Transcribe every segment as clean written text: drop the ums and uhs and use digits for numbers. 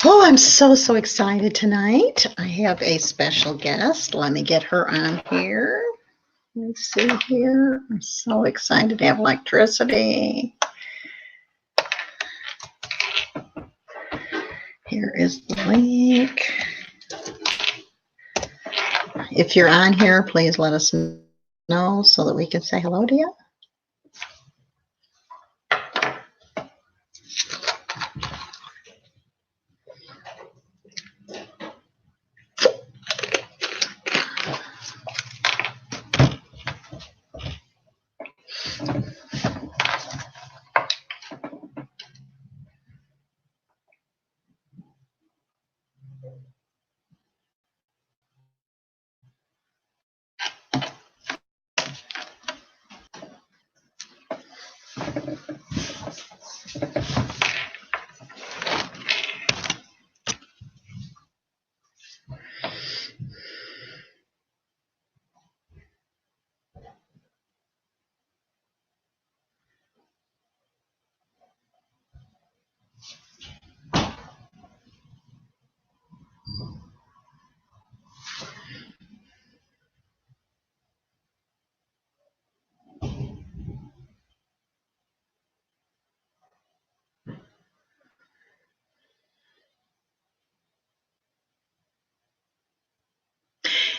Oh, I'm so excited tonight. I have a special guest. Let me get her on here. Let's see here. I'm so excited to have electricity. Here is the link. If you're on here, please let us know so that we can say hello to you.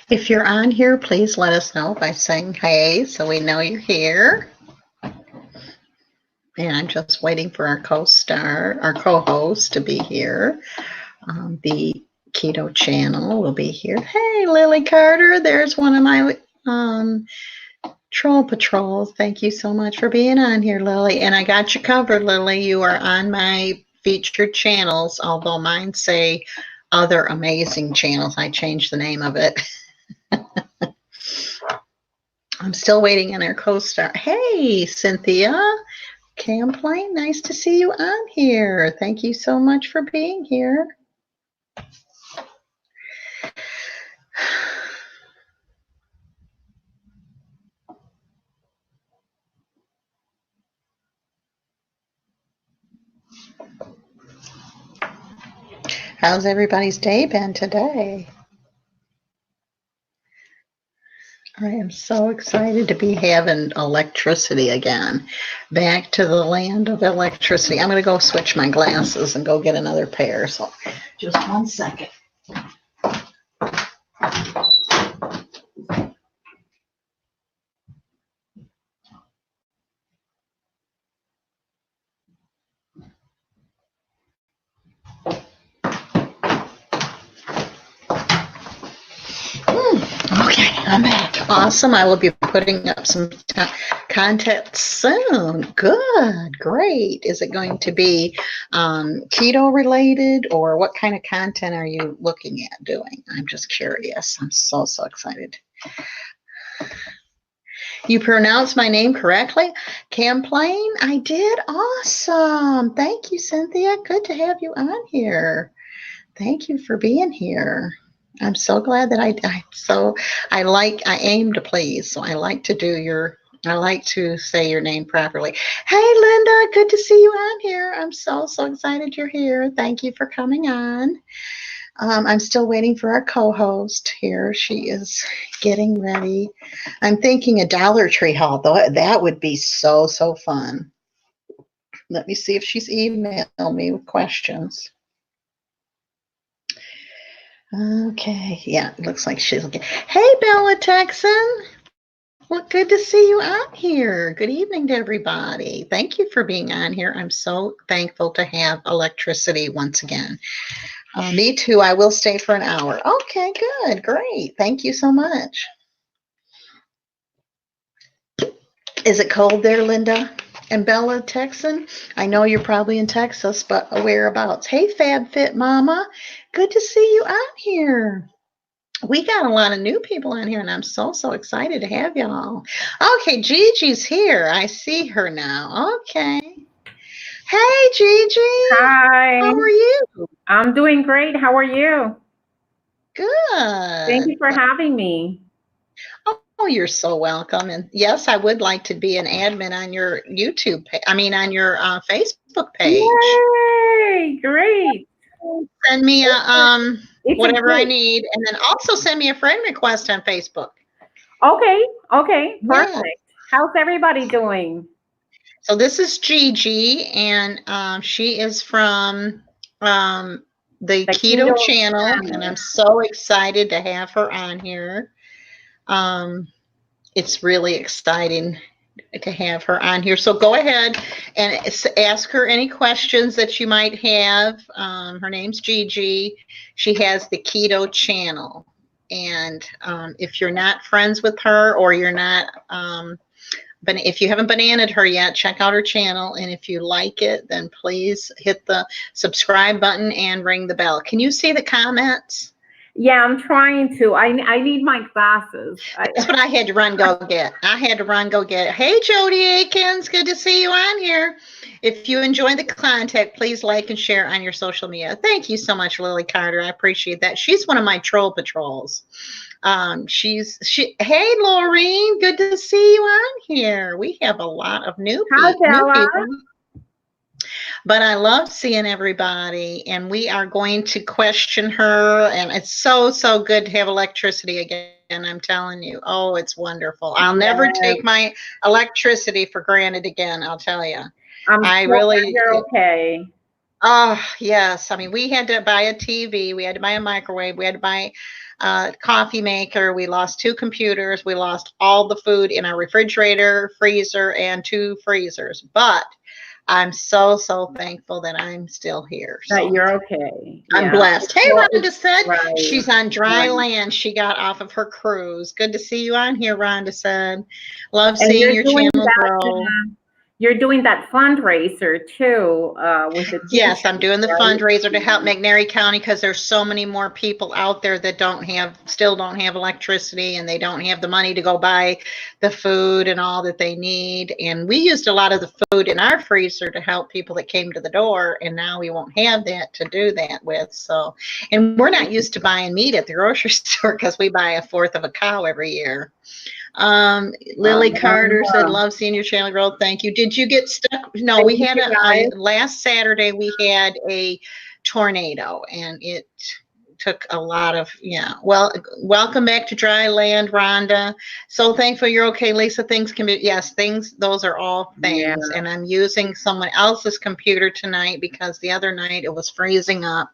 If you're on here, please let us know by saying hey so we know you're here. And I'm just waiting for our co-host to be here. The Keto channel will be here. Hey, Lily Carter, there's one of my troll patrols. Thank you so much for being on here, Lily. And I got you covered, Lily. You are on my featured channels, although mine say other amazing channels. I changed the name of it. I'm still waiting on our co-star. Hey, Cynthia. Camplain, nice to see you on here. Thank you so much for being here. How's everybody's day been today? I am so excited to be having electricity again. Back to the land of electricity. I'm going to go switch my glasses and go get another pair. So just 1 second. Okay, I'm back. Awesome. I will be putting up some content soon. Good, great. Is it going to be keto related, or what kind of content are you looking at doing? I'm just curious. I'm so excited. You pronounced my name correctly? Camplain? I did. Awesome. Thank you, Cynthia. Good to have you on here. Thank you for being here. I'm so glad that I aim to please. So I like to say your name properly. Hey, Linda, good to see you on here. I'm so excited you're here. Thank you for coming on. I'm still waiting for our co-host here. She is getting ready. I'm thinking a Dollar Tree haul, though. That would be so fun. Let me see if she's emailed me with questions. Okay, yeah, it looks like she's looking. Hey, Bella Texan. Well, good to see you on here. Good evening to everybody. Thank you for being on here. I'm so thankful to have electricity once again. Me too. I will stay for an hour. Okay, good. Great. Thank you so much. Is it cold there, Linda and Bella Texan? I know you're probably in Texas, but whereabouts? Hey, FabFit Mama. Good to see you on here. We got a lot of new people on here, and I'm so excited to have y'all. Okay, Gigi's here. I see her now. Okay. Hey, Gigi. Hi. How are you? I'm doing great. How are you? Good. Thank you for having me. Oh, you're so welcome. And yes, I would like to be an admin on your YouTube on your Facebook page. Yay, great. send me a whatever I great. need, and then also send me a friend request on Facebook. Okay, perfect. Yeah. How's everybody doing? So this is Gigi, and she is from the Keto channel, and I'm so excited to have her on here. It's really exciting to have her on here. So go ahead and ask her any questions that you might have. Her name's Gigi. She has the Keto channel. And if you're not friends with her, or you're not, but if you haven't bananaed her yet, check out her channel. And if you like it, then please hit the subscribe button and ring the bell. Can you see the comments? Yeah, I'm trying to. I need my glasses. That's what I had to run go get. Hey, Jody Aikens, good to see you on here. If you enjoy the content, please like and share on your social media. Thank you so much, Lily Carter. I appreciate that. She's one of my troll patrols. Hey, Laureen, good to see you on here. We have a lot of new people. But I love seeing everybody, and we are going to question her, and it's so good to have electricity again. I'm telling you. Oh, it's wonderful. I'll never take my electricity for granted again, I'll tell you. You're okay. Oh, yes. I mean, we had to buy a TV, we had to buy a microwave, we had to buy a coffee maker, we lost 2 computers, we lost all the food in our refrigerator, freezer, and 2 freezers. But I'm so thankful that I'm still here. That you're okay. I'm blessed. Hey, Rhonda said she's on dry land. She got off of her cruise. Good to see you on here, Rhonda said. Love seeing your channel grow. You're doing that fundraiser too with the Yes, I'm doing the fundraiser to help McNairy County, because there's so many more people out there that still don't have electricity, and they don't have the money to go buy the food and all that they need. And we used a lot of the food in our freezer to help people that came to the door, and now we won't have that to do that with. So, and we're not used to buying meat at the grocery store, because we buy 1/4 of a cow every year. Lily Carter said, love seeing your channel grow. Thank you. Did you get stuck? No, we had last Saturday, we had a tornado, and it took a lot of, well, welcome back to dry land, Rhonda. So thankful you're okay, Lisa. Things can be, those are all things. And I'm using someone else's computer tonight, because the other night it was freezing up,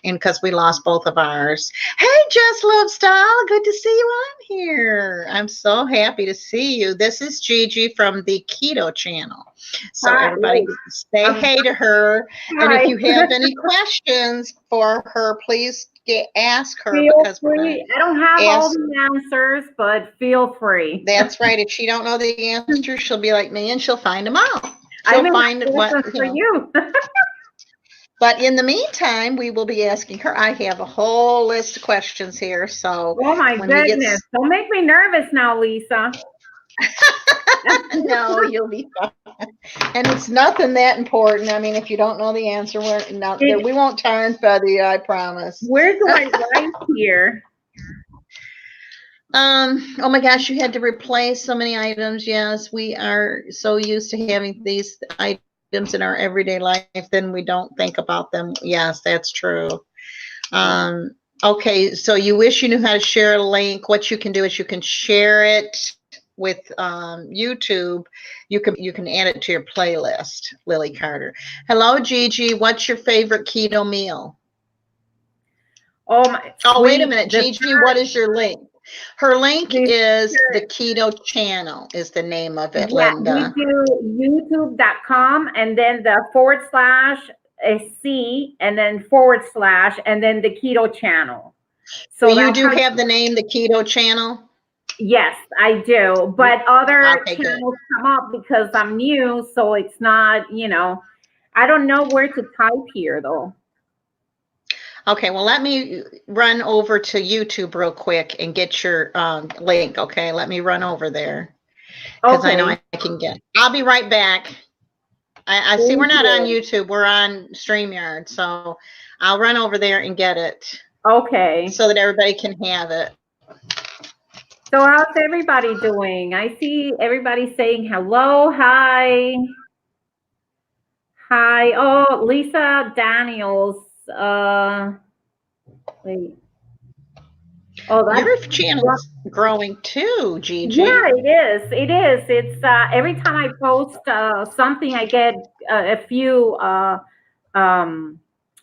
and because we lost both of ours. Hey, Just Love Style, good to see you on here. I'm so happy to see you. This is Gigi from the Keto channel. So everybody say hey to her. And if you have any questions for her, please ask her. Feel free. I don't have all the answers, but feel free. That's right. If she don't know the answer, she'll be like me, and she'll find them out. She'll find what for you. But in the meantime, we will be asking her. I have a whole list of questions here. So, oh my goodness, don't make me nervous now, Lisa. No, you'll be fine. And it's nothing that important. I mean, if you don't know the answer, we won't tar and feather you, I promise. Where do I write here? Oh my gosh, you had to replace so many items. Yes, we are so used to having these items in our everyday life, then we don't think about them. Yes, that's true. Okay, so you wish you knew how to share a link. What you can do is you can share it with YouTube. You can add it to your playlist. Lily Carter. Hello, Gigi. What's your favorite keto meal? Oh, wait a minute, Gigi. What is your link? Her link is the Keto channel is the name of it, Linda. We do youtube.com, and then the /C, and then / and then the Keto channel. So you do have the name, the Keto channel? Yes, I do. But other channels come up because I'm new, so it's not, I don't know where to type here though. Okay, well, let me run over to YouTube real quick and get your link, okay? Let me run over there, because I know I can get it. I'll be right back. I see we're not on YouTube. We're on Streamyard, so I'll run over there and get it. Okay. So that everybody can have it. So how's everybody doing? I see everybody saying hello, hi. Hi. Oh, Lisa Daniels Wait. Oh, that's Your channel's growing too, Gigi. yeah, it is. It is. It's every time I post something, I get a few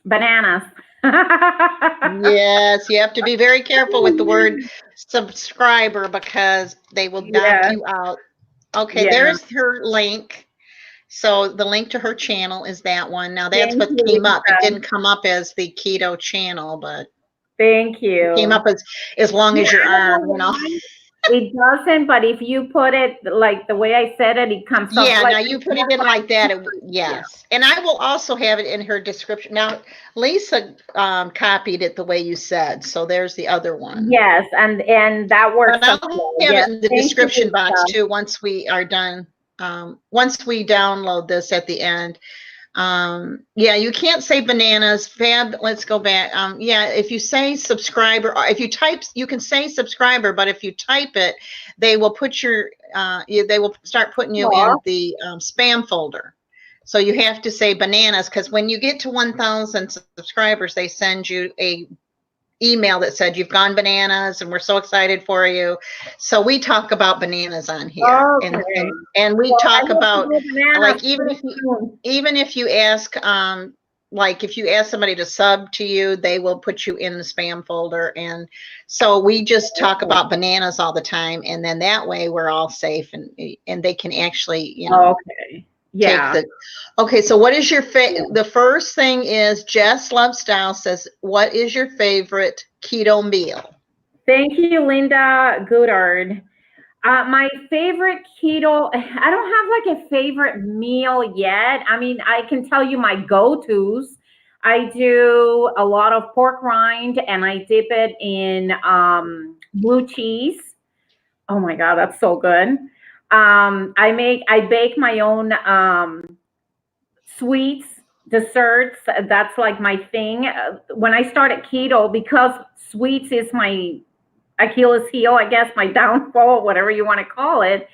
bananas. Yes, you have to be very careful with the word subscriber because they will knock Yeah, you out. Okay, yeah. there's her link. So the link to her channel is that one. Now that's Thank what you, came up. It Lisa. didn't come up as the keto channel, but Thank it came you. up as long Yeah, as your I don't arm, know why it doesn't, but if you put it like the way I said it, it comes up Yeah, like now you put it in like that. yeah. Yes. And I will also have it in her description. Now, Lisa copied it the way you said. So there's the other one. Yes, and that works But as I'll well. have Yes, it in the thank you, description box Lisa. too once we are done. Once we download this at the end. Yeah, you can't say bananas. Fab, let's go back. Yeah, if you say subscriber, or if you type, you can say subscriber, but if you type it, they will put your, they will start putting you Aw. in the spam folder. So you have to say bananas because when you get to 1,000 subscribers, they send you a email that said you've gone bananas and we're so excited for you. So we talk about bananas on here, Okay. and we Well, I talk hope to about do bananas like even pretty if you soon. even if you ask like if you ask somebody to sub to you, they will put you in the spam folder. And so we just talk about bananas all the time, and then that way we're all safe, and they can actually, you know, Okay. take Yeah. the okay. So what is your the first thing is Jess Love Style says, what is your favorite keto meal? Thank you, Linda Goodard. My favorite keto, I don't have like a favorite meal yet. I mean, I can tell you my go-tos. I do a lot of pork rind and I dip it in blue cheese. Oh my God, that's so good. I bake my own sweets, desserts. That's like my thing. When I started keto, because sweets is my Achilles heel, I guess, my downfall, whatever you want to call it.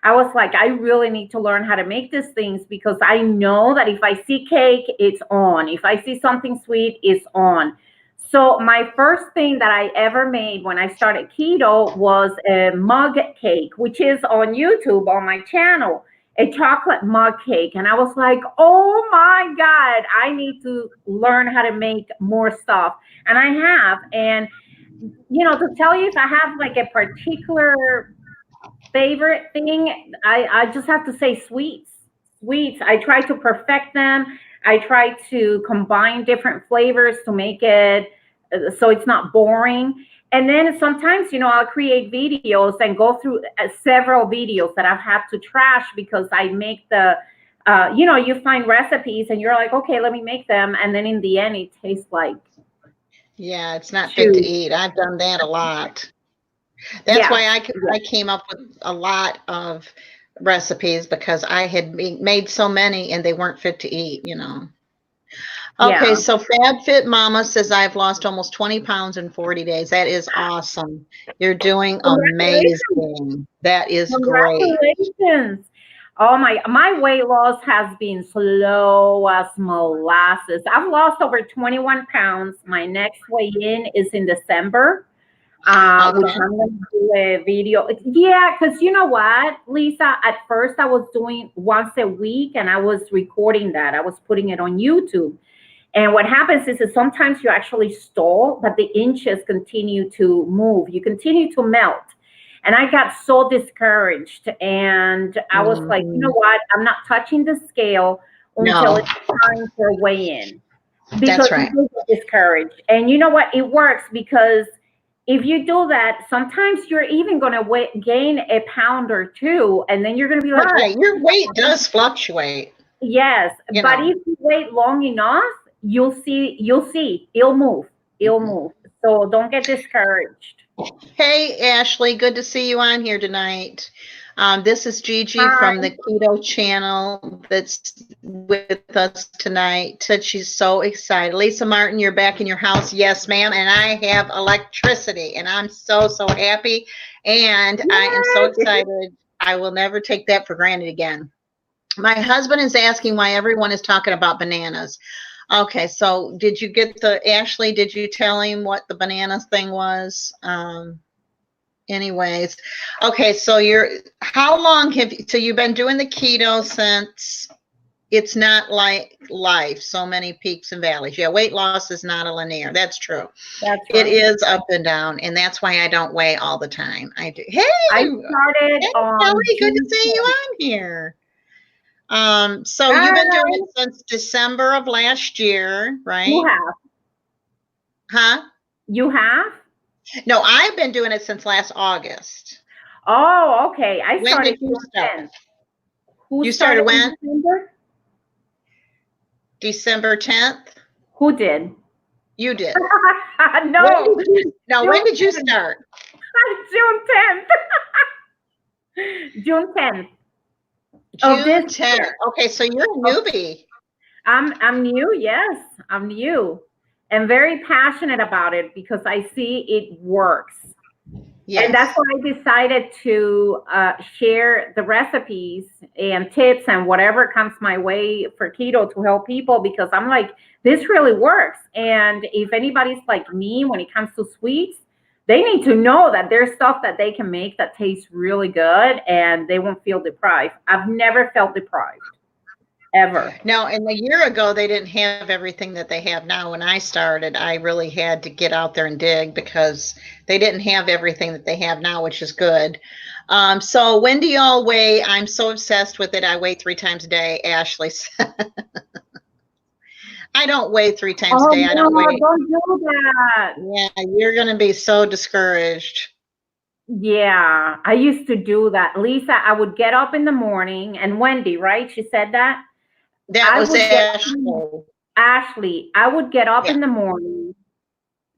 I was like, I really need to learn how to make these things because I know that if I see cake, it's on. If I see something sweet, it's on. So my first thing that I ever made when I started keto was a mug cake, which is on YouTube on my channel, a chocolate mug cake. And I was like, oh my God, I need to learn how to make more stuff. And I have. And to tell you if I have like a particular favorite thing, I just have to say sweets. Sweets. I try to perfect them. I try to combine different flavors to make it so it's not boring. And then sometimes, I'll create videos and go through several videos that I've had to trash because I make you find recipes and you're like, okay, let me make them. And then in the end, it tastes like Yeah, it's not fit to chew. eat. I've done that a lot. That's Yeah. why I came up with a lot of recipes because I had made so many and they weren't fit to eat, you know. Okay, Yeah. so Fab Fit Mama says I've lost almost 20 pounds in 40 days. That is awesome. You're doing Congratulations. amazing. That is great. Congratulations. Oh my weight loss has been slow as molasses. I've lost over 21 pounds. My next weigh in is in December. Which Okay. I'm going to do a video. Yeah, because you know what, Lisa? At first, I was doing once a week and I was recording that. I was putting it on YouTube. And what happens is that sometimes you actually stall, but the inches continue to move. You continue to melt. And I got so discouraged. And I was like, you know Mhm. what? I'm not touching the scale until No, it's time for weigh in because that's right. you get discouraged. And you know what? It works because if you do that, sometimes you're even going to gain a pound or two, and then you're going to be like, oh, Right. Your weight does fluctuate, yes. you But know. if you wait long enough, you'll see, it'll move, it'll Mhm. move. So don't get discouraged. Hey, Ashley, good to see you on here tonight. This is Gigi from Hi. the Keto channel that's with us tonight. Said she's so excited. Lisa Martin, you're back in your house. Yes, ma'am. And I have electricity, and I'm so, so happy. And I am so Yes. excited. I will never take that for granted again. My husband is asking why everyone is talking about bananas. Okay, so did you get Ashley, did you tell him what the banana thing was? Anyways, okay, so how long so you've been doing the keto since it's not like life, so many peaks and valleys. Yeah, weight loss is not a linear. That's true. That's It right. is up and down, and that's why I don't weigh all the time. I do. Hey, I started on Kelly, good to June see you 10th. on here. So you've been doing Hi. it since December of last year, You right? have. Huh? You have? No, I've been doing it since last August. Oh, okay. I When started did you June start? 10th. Who You started in when? December? December 10th? Who did? You did. No. When did you start? June 10th. June 10th. June 10th. Okay, so you're a newbie. I'm new, yes. I'm new. And very passionate about it because I see it works. Yes. And that's why I decided to share the recipes and tips and whatever comes my way for keto to help people, because I'm like, this really works. And if anybody's like me when it comes to sweets, they need to know that there's stuff that they can make that tastes really good and they won't feel deprived. I've never felt deprived. Ever. No, and a year ago, they didn't have everything that they have now. When I started, I really had to get out there and dig because they didn't have everything that they have now, which is good. So when do y'all weigh? I'm so obsessed with it. I weigh 3 times a day. Ashley said. I don't weigh 3 times a day. I don't weigh. Don't do that. Yeah, you're going to be so discouraged. Yeah, I used to do that. Lisa, I would get up in the morning, and Wendy, right? She said that. That was Ashley. Ashley, I would get up in the morning,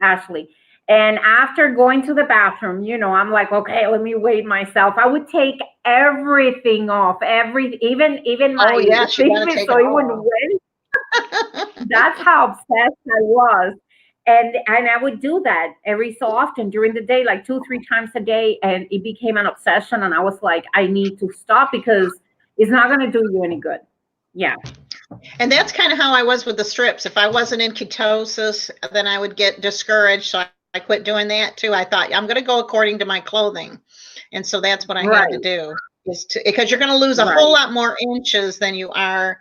Ashley, and after going to the bathroom, I'm like, okay, let me weigh myself. I would take everything off, even my things, so it wouldn't weigh. That's how obsessed I was. And I would do that every so often during the day, like 2-3 times a day, and it became an obsession. And I was like, I need to stop because it's not going to do you any good. Yeah. And that's kind of how I was with the strips. If I wasn't in ketosis, then I would get discouraged. So I quit doing that too. I thought I'm going to go according to my clothing. And so that's what I had to do, because you're going to lose a whole lot more inches than you are,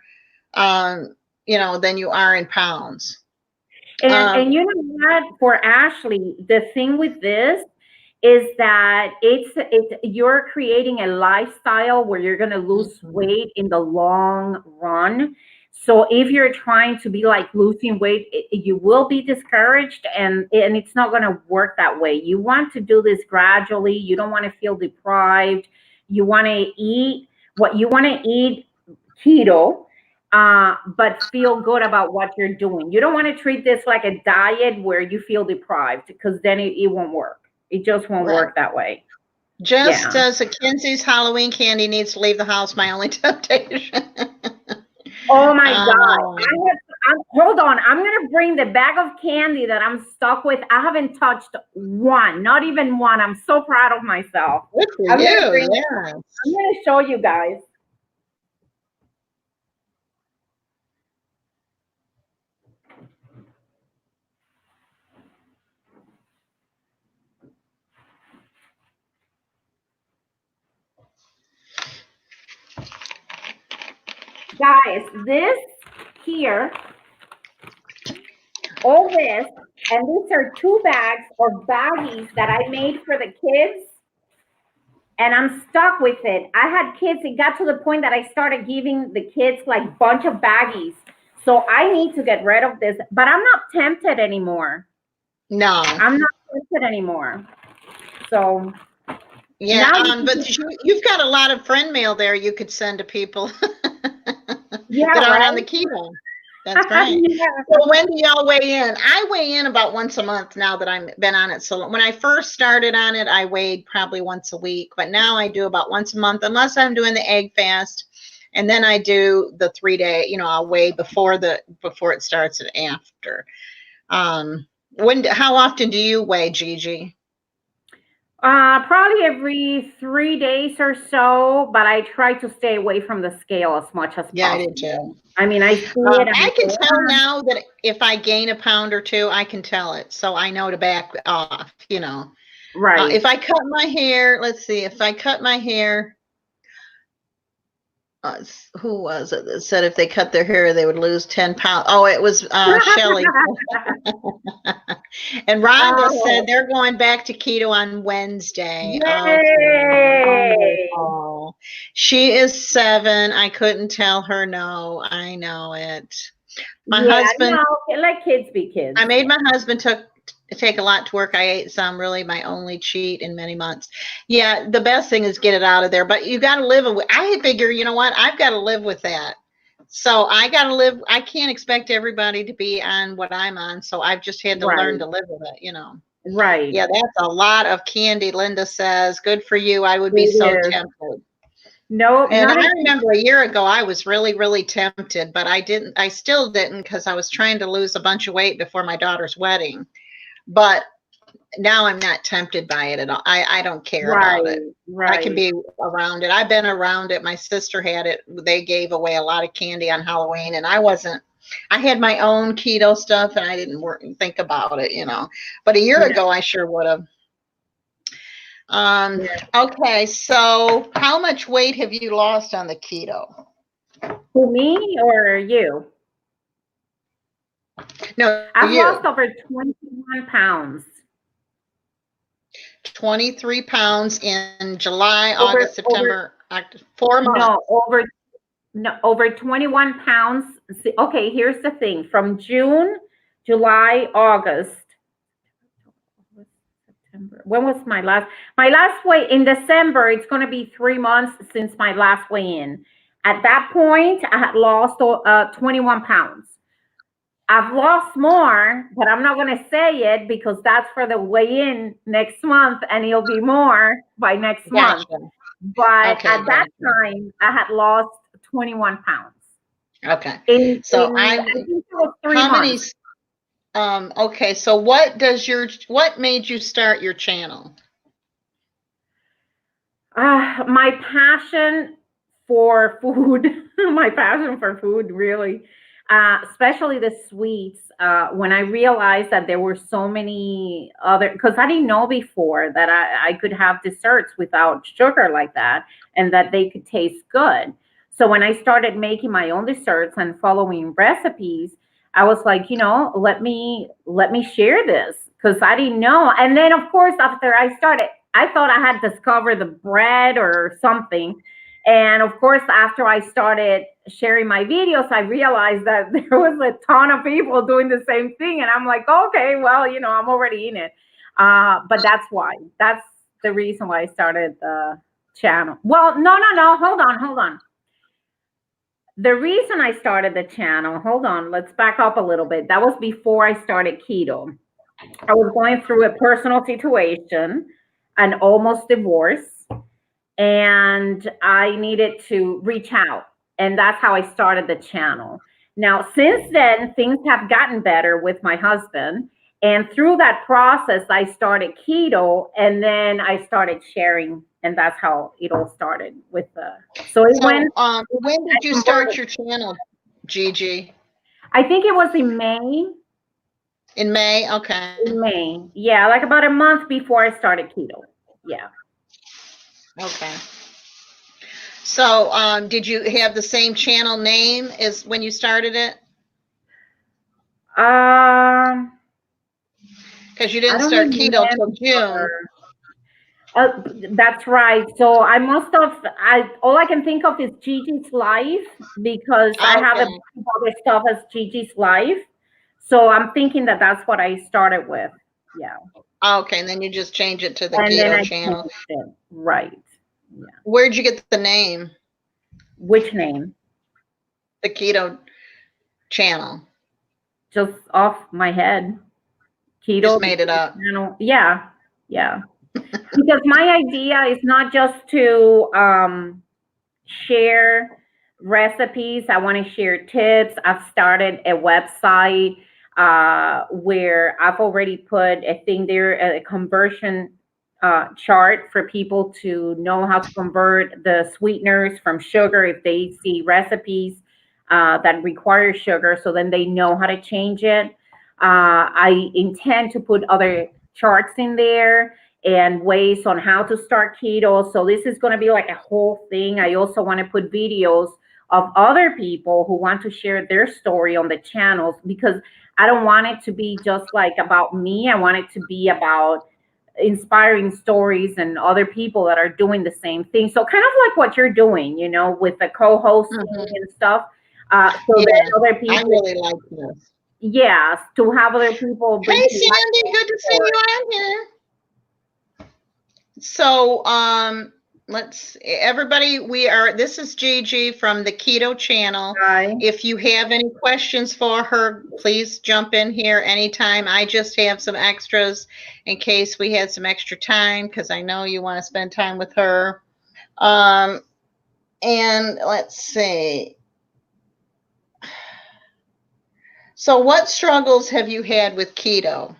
than you are in pounds. And you know what, for Ashley, the thing with this is that you're creating a lifestyle where you're going to lose weight in the long run. So if you're trying to be like losing weight, you will be discouraged, and it's not going to work that way. You want to do this gradually. You don't want to feel deprived. You want to eat what you want to eat, keto, but feel good about what you're doing. You don't want to treat this like a diet where you feel deprived, because then it won't work. It just won't work that way. Just as a Kinsey's Halloween candy needs to leave the house, my only temptation. Oh my God. Hold on. I'm going to bring the bag of candy that I'm stuck with. I haven't touched one, not even one. I'm so proud of myself. Good for you. Yeah. I'm going to show you guys. Guys, this here, all this, and these are 2 bags or baggies that I made for the kids, and I'm stuck with it. I had kids. It got to the point that I started giving the kids like bunch of baggies. So I need to get rid of this, but I'm not tempted anymore. No, I'm not tempted anymore. So yeah, but you've got a lot of friend mail there you could send to people that aren't on the keto. That's right. So when do y'all weigh in? I weigh in about once a month now that I've been on it. So when I first started on it, I weighed probably once a week, but now I do about once a month, unless I'm doing the egg fast. And then I do the 3-day, I'll weigh before it starts and after. How often do you weigh, Gigi? Probably every 3 days or so, but I try to stay away from the scale as much as Yeah, I did possible. too. I mean, I see it and I I can go, tell now that if I gain a pound or two, I can tell it. So I know to back off, you know. right. If I cut my hair, let's see, if I cut my hair, who was it that said if they cut their hair, they would lose 10 pounds? Oh, it was Shelly. And Rhonda said Oh, they're going back to keto on Wednesday. Okay, yay! wonderful. She is 7. I couldn't tell her no. I know it. My Yeah, husband, no, let kids be kids. I made my husband take a lot to work. I ate some, really my only cheat in many months. Yeah, the best thing is get it out of there, but you got to live with. I figure, you know what? I've got to live with that. So I got to live. I can't expect everybody to be on what I'm on. So I've just had to learn Right, to live with it, you know. right. Yeah, that's a lot of candy, Linda says. Good for you. I would be so It is. tempted. No, And not I a, remember a year ago, I was really, really tempted, but I still didn't because I was trying to lose a bunch of weight before my daughter's wedding. But now I'm not tempted by it at all. I don't care about it. right, I can right. be around it. I've been around it. My sister had it. They gave away a lot of candy on Halloween, and I had my own keto stuff, and I didn't think about it, you know. But a year Yeah, ago, I sure would have. yeah. Okay, so how much weight have you lost on the keto? To me or you? No, I've lost you. over 21 pounds. 23 pounds in July, Over, August, over, September, 4 months. no, over, no, over 21 pounds. See, okay, here's the thing. From June, July, August, September. When was my last weigh in December? It's going to be 3 months since my last weigh in. At that point, I had lost 21 pounds. I've lost more, but I'm not going to say it because that's for the weigh in next month and it'll be more by next month. Gotcha. But Okay, at that gotcha. time, I had lost 21 pounds Okay. So in I I'm think it was three how many months. okay, so what made you start your channel? My passion for food, my passion for food, really, especially the sweets. When I realized that there were so many other, because I didn't know before that I could have desserts without sugar like that and that they could taste good. So when I started making my own desserts and following recipes, I was like, let me share this because I didn't know. And then of course after I started, I thought I had discovered the bread or something. And of course, after I started sharing my videos, I realized that there was a ton of people doing the same thing. And I'm like, okay, well, I'm already in it. But that's why. That's the reason why I started the channel. Well, no, no, no. Hold on. The reason I started the channel, hold on, let's back up a little bit. That was before I started keto. I was going through a personal situation, an almost divorce, and I needed to reach out. And that's how I started the channel. Now, since then, things have gotten better with my husband. And through that process, I started keto and then I started sharing. And that's how it all started with so it So went, when I did you start converted. your channel, Gigi? I think it was in May. In May? Okay. In May. Yeah, like about a month before I started keto. Yeah. Okay. So did you have the same channel name as when you started it? Um, Because you I didn't don't start keto till June. remember. That's right. So I must have. I all I can think of is Gigi's Life because I have a Okay. bunch of other stuff as Gigi's Life. So I'm thinking that that's what I started with. Yeah, Okay, and then you just change it to the and then keto I channel. changed it. Right. Yeah. Where'd you get the name? Which name? The keto channel. Just off my head. Just Keto made it up. channel. Yeah. Yeah. Because my idea is not just to share recipes. I want to share tips. I've started a website where I've already put a thing there, a conversion chart for people to know how to convert the sweeteners from sugar if they see recipes that require sugar, so then they know how to change it. I intend to put other charts in there and ways on how to start keto. So this is going to be like a whole thing. I also want to put videos of other people who want to share their story on the channels, because I don't want it to be just like about me. I want it to be about inspiring stories and other people that are doing the same thing. So kind of like what you're doing, with the co-hosting and stuff. So Yeah, that other people, I really like this. yes, to have other people bring Hey, to life Sandy, their good to see story. you on here. So, let's everybody. This is Gigi from the Keto Channel. Hi. If you have any questions for her, please jump in here anytime. I just have some extras in case we had some extra time, because I know you want to spend time with her. And let's see. So, what struggles have you had with keto?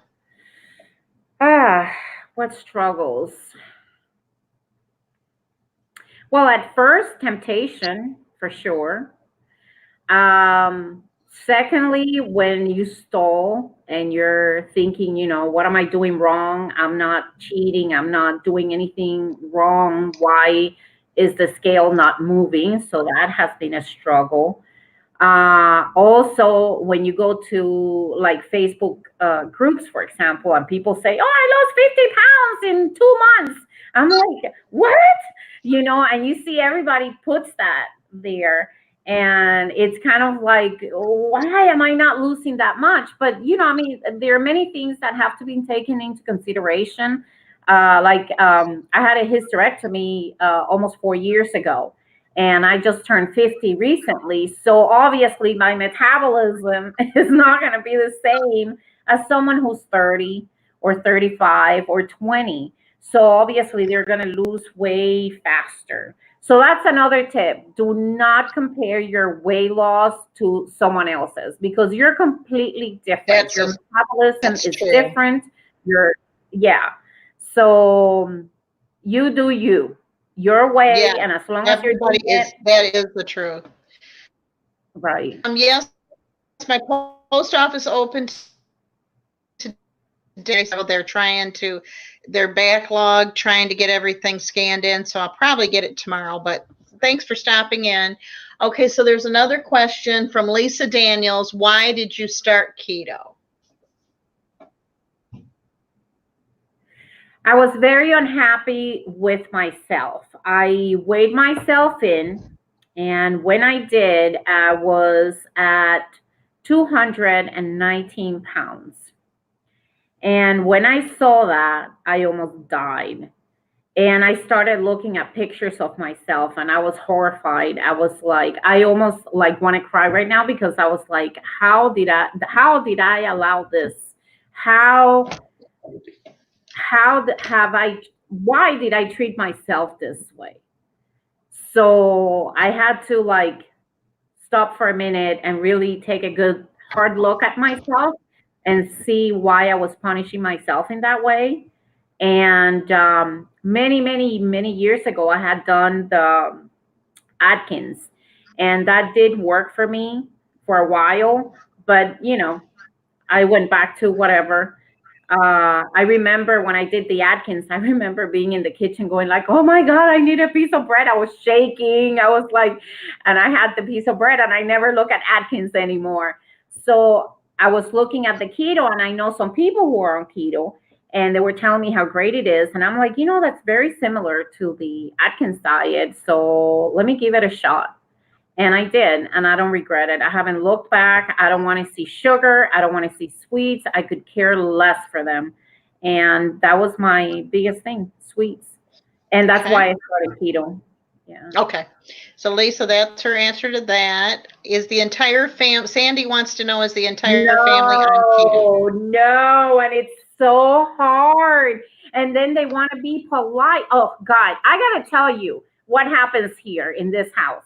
What struggles? Well, at first, temptation for sure. Secondly, when you stall and you're thinking, what am I doing wrong? I'm not cheating. I'm not doing anything wrong. Why is the scale not moving? So that has been a struggle. Also, when you go to like Facebook groups, for example, and people say, "Oh, I lost 50 pounds in 2 months," I'm like, "What?" And you see everybody puts that there, and it's kind of like, why am I not losing that much? But there are many things that have to be taken into consideration. I had a hysterectomy almost 4 years ago, and I just turned 50 recently. So obviously my metabolism is not going to be the same as someone who's 30 or 35 or 20. So obviously they're going to lose way faster. So that's another tip. Do not compare your weight loss to someone else's, because you're completely different. Your metabolism is different. Yeah. So you do your way, and as long as you're doing it, that is the truth. Right. Yes, my post office opened today, so they're backlog, trying to get everything scanned in. So I'll probably get it tomorrow, but thanks for stopping in. Okay, so there's another question from Lisa Daniels. Why did you start keto? I was very unhappy with myself. I weighed myself in, and when I did, I was at 219 pounds. And when I saw that, I almost died. And I started looking at pictures of myself, and I was horrified. I was like, I almost like want to cry right now, because I was like, how did I allow this? Why did I treat myself this way? So I had to like stop for a minute and really take a good hard look at myself and see why I was punishing myself in that way. And many years ago, I had done the Atkins, and that did work for me for a while, but I went back to whatever. I remember when I did the Atkins, I remember being in the kitchen going like, oh my God, I need a piece of bread. I was shaking. I was like, and I had the piece of bread, and I never look at Atkins anymore. So I was looking at the keto, and I know some people who are on keto, and they were telling me how great it is. And I'm like, that's very similar to the Atkins diet. So let me give it a shot. And I did, and I don't regret it. I haven't looked back. I don't want to see sugar. I don't want to see sweets. I could care less for them. And that was my biggest thing, sweets. And that's why I started keto. Yeah. Okay. So Lisa, that's her answer to that. Is the entire Sandy wants to know, is the entire family on keto? No, and it's so hard. And then they want to be polite. Oh God, I gotta tell you what happens here in this house.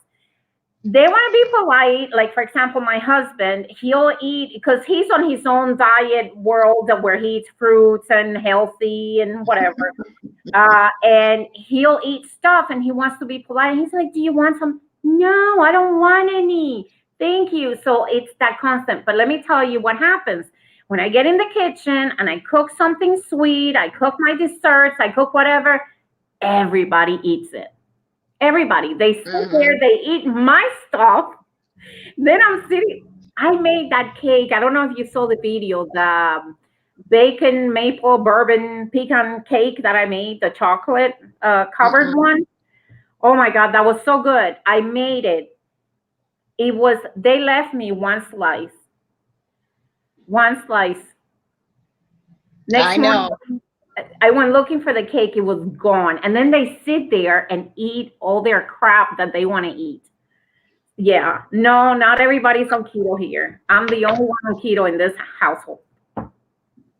They want to be polite. Like, for example, my husband, he'll eat, because he's on his own diet world where he eats fruits and healthy and whatever. And he'll eat stuff and he wants to be polite. And he's like, do you want some? No, I don't want any. Thank you. So it's that constant. But let me tell you what happens. When I get in the kitchen and I cook something sweet, I cook my desserts, I cook whatever, everybody eats it. Everybody. They sit there, they eat my stuff. Then I'm sitting. I made that cake. I don't know if you saw the video, the bacon maple bourbon pecan cake that I made, the chocolate covered one. Oh my God, that was so good. I made it. They left me one slice. One slice. Next morning, I went looking for the cake. It was gone. And then they sit there and eat all their crap that they want to eat. Yeah. No, not everybody's on keto here. I'm the only one on keto in this household.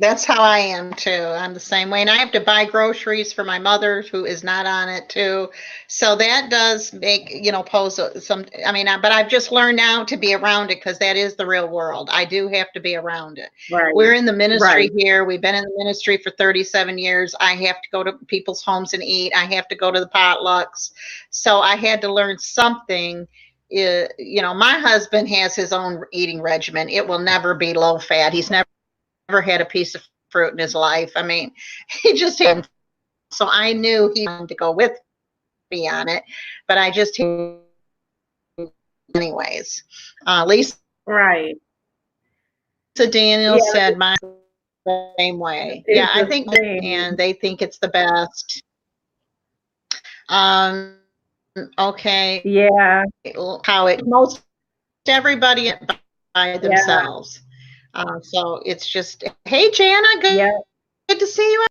That's how I am too. I'm the same way. And I have to buy groceries for my mother who is not on it too. So that does make, pose some, but I've just learned now to be around it because that is the real world. I do have to be around it. Right. We're in the ministry here. We've been in the ministry for 37 years. I have to go to people's homes and eat. I have to go to the potlucks. So I had to learn something. My husband has his own eating regimen. It will never be low fat. He's never had a piece of fruit in his life. He just had. So I knew he wanted to go with me on it, but I just anyways. Lisa Daniel said my same way. Yeah, I think, and they think it's the best. Okay. Yeah. How most everybody by themselves. So it's just, hey, Jana, good to see you.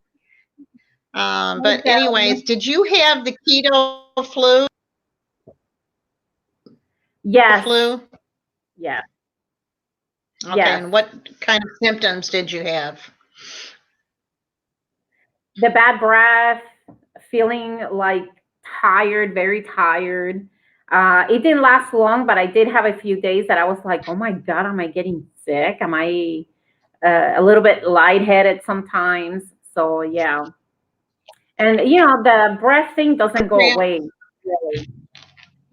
But anyways, did you have the keto flu? Yes. The flu? Yeah. Okay, and what kind of symptoms did you have? The bad breath, feeling like tired, very tired. It didn't last long, but I did have a few days that I was like, oh my God, am I getting sick? Am I a little bit lightheaded sometimes? So, yeah. And, the breath thing doesn't go away. Really.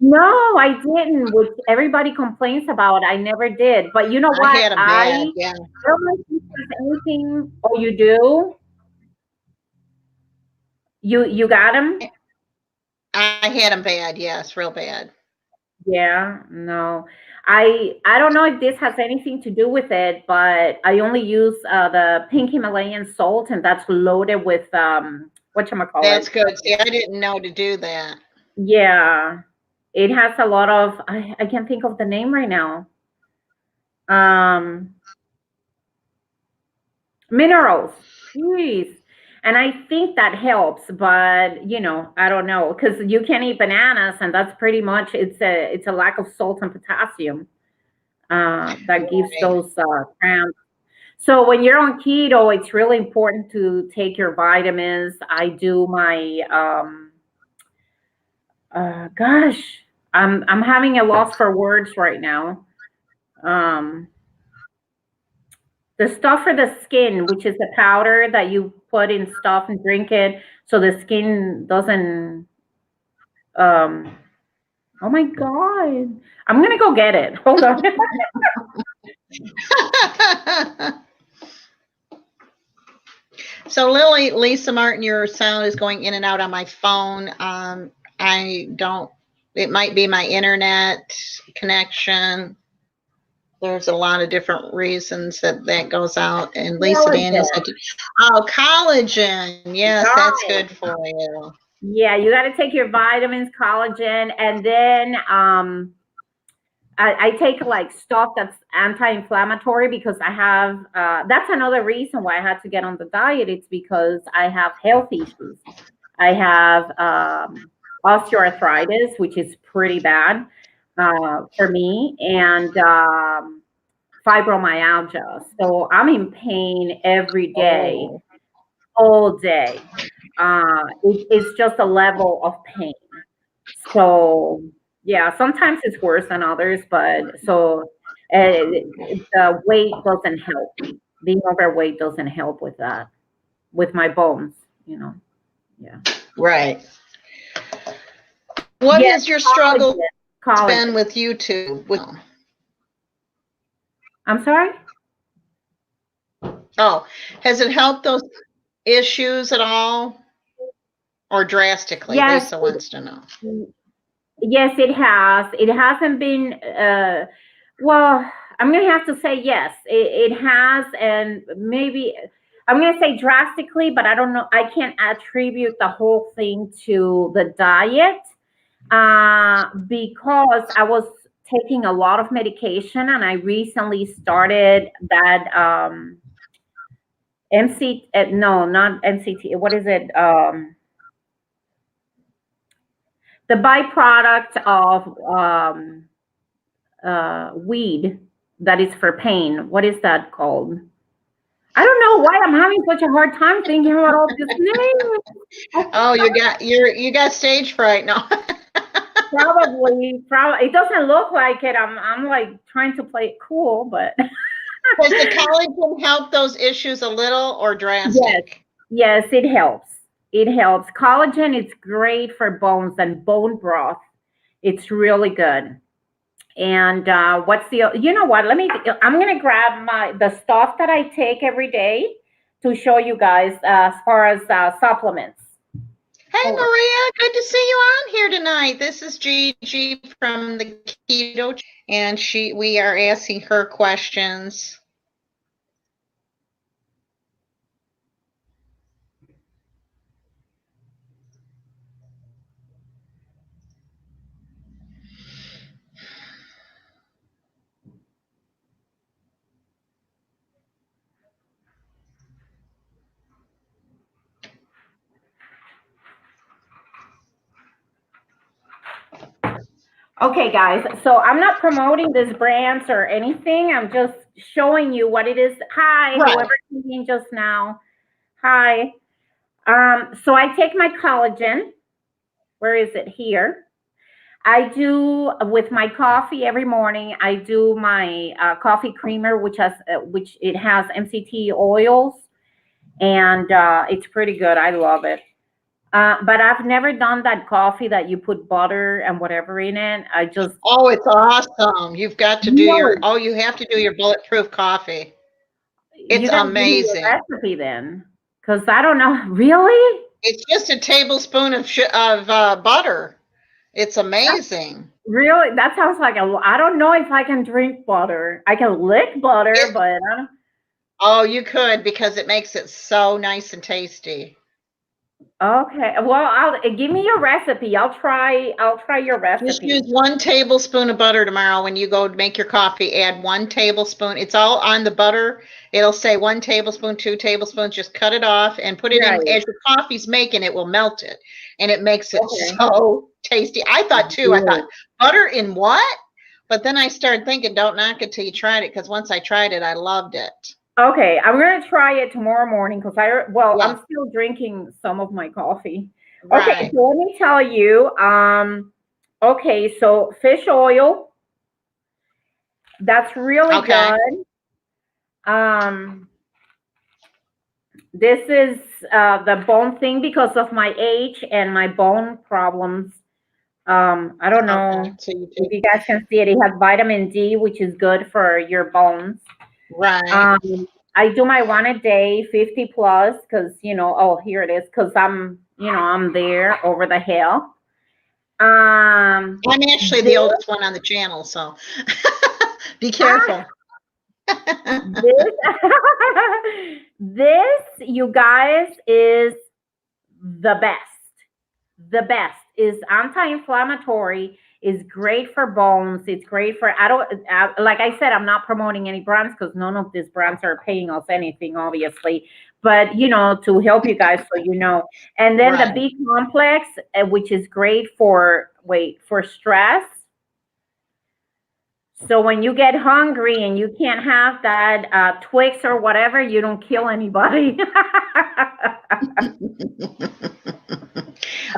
No, I didn't, which everybody complains about. I never did. But you know what? I had them bad, I don't know if there's anything. Oh, you do? You got them? I had them bad, yes, real bad. Yeah, no. I don't know if this has anything to do with it, but I only use the pink Himalayan salt, and that's loaded with whatchamacallit. That's good. See, I didn't know to do that. Yeah. It has a lot of I can't think of the name right now. Minerals. Jeez. And I think that helps, but I don't know, because you can't eat bananas, and that's pretty much it's a lack of salt and potassium that gives those cramps. So when you're on keto, it's really important to take your vitamins. I do my gosh, I'm having a loss for words right now. The stuff for the skin, which is the powder that you put in stuff and drink it so the skin doesn't oh my God. I'm gonna go get it. Hold on. So Lisa Martin, your sound is going in and out on my phone. It might be my internet connection. There's a lot of different reasons that goes out. And Lisa Daniels said, collagen. Yes, that's good for you. Yeah, you got to take your vitamins, collagen, and then I take like stuff that's anti-inflammatory because I have, that's another reason why I had to get on the diet. It's because I have health issues. I have osteoarthritis, which is pretty bad for me, and fibromyalgia. So I'm in pain every day, all day. It's just a level of pain. So yeah, sometimes it's worse than others, but so the weight doesn't help. Being overweight doesn't help with that, with my bones, Yeah. Right. What Yes, has your struggle collagen. been with YouTube? I'm sorry? Oh, has it helped those issues at all? Or drastically? Yes. Lisa wants to know. Yes, it has. It hasn't been, well, I'm going to have to say yes, it has. And maybe I'm going to say drastically, but I don't know. I can't attribute the whole thing to the diet because I was taking a lot of medication and I recently started that no, not MCT. What is it? The byproduct of weed that is for pain. What is that called? I don't know why I'm having such a hard time thinking about all these names. Oh, you got stage fright now. Probably. It doesn't look like it. I'm like trying to play it cool, but Does the collagen help those issues a little or drastic? yes, it helps. It helps. Collagen is great for bones and bone broth. It's really good. And what's the, you know what, I'm going to grab the stuff that I take every day to show you guys as far as supplements. Hey, Maria, good to see you on here tonight. This is Gigi from the Keto, and we are asking her questions. Okay, guys, so I'm not promoting these brands or anything. I'm just showing you what it is. Hi, Right. whoever came in just now. Hi. So I take my collagen. Where is it? Here. I do with my coffee every morning. I do my coffee creamer, which it has MCT oils, and it's pretty good. I love it. But I've never done that coffee that you put butter and whatever in it. Oh, it's awesome. You've got to do you have to do your Bulletproof Coffee. It's amazing. Give me a recipe then, because I don't know. Really? It's just a tablespoon of butter. It's amazing. Really? That sounds like I don't know if I can drink butter. I can lick butter, but I don't. Oh, you could, because it makes it so nice and tasty. Okay. Well, give me your recipe. I'll try your recipe. Just use 1 tablespoon of butter tomorrow when you go to make your coffee. Add 1 tablespoon. It's all on the butter. It'll say 1 tablespoon, 2 tablespoons. Just cut it off and put it in. As your coffee's making, it will melt it, and it makes it so tasty. I thought butter in what? But then I started thinking, don't knock it till you tried it, because once I tried it, I loved it. Okay, I'm gonna try it tomorrow morning because I'm still drinking some of my coffee. Right. Okay, so let me tell you. Okay, so fish oil. That's really good. This is the bone thing because of my age and my bone problems. I don't know if you guys can see it. It has vitamin D, which is good for your bones. Right. I do my 1 a day, 50 plus, because here it is, because I'm there over the hill. I'm actually the oldest one on the channel, so be careful. This, you guys, is the best. The best is anti-inflammatory. Is great for bones. It's great for, like I said, I'm not promoting any brands because none of these brands are paying us anything, obviously. But, to help you guys so you know. And then the B complex, which is great for stress. So when you get hungry and you can't have that Twix or whatever, you don't kill anybody.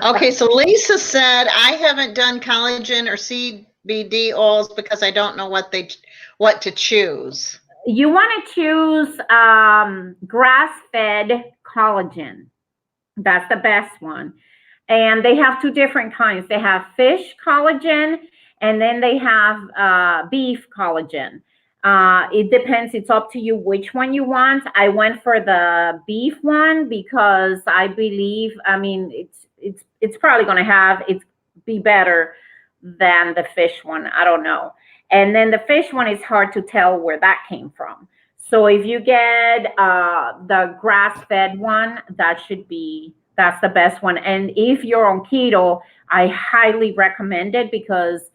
Okay, so Lisa said, I haven't done collagen or CBD oils because I don't know what to choose. You want to choose grass-fed collagen. That's the best one. And they have two different kinds. They have fish collagen, and then they have beef collagen. It depends. It's up to you which one you want. I went for the beef one because I believe, I mean, it's probably going to have it be better than the fish one. I don't know. And then the fish one is hard to tell where that came from. So if you get the grass-fed one, that's the best one. And if you're on keto, I highly recommend it because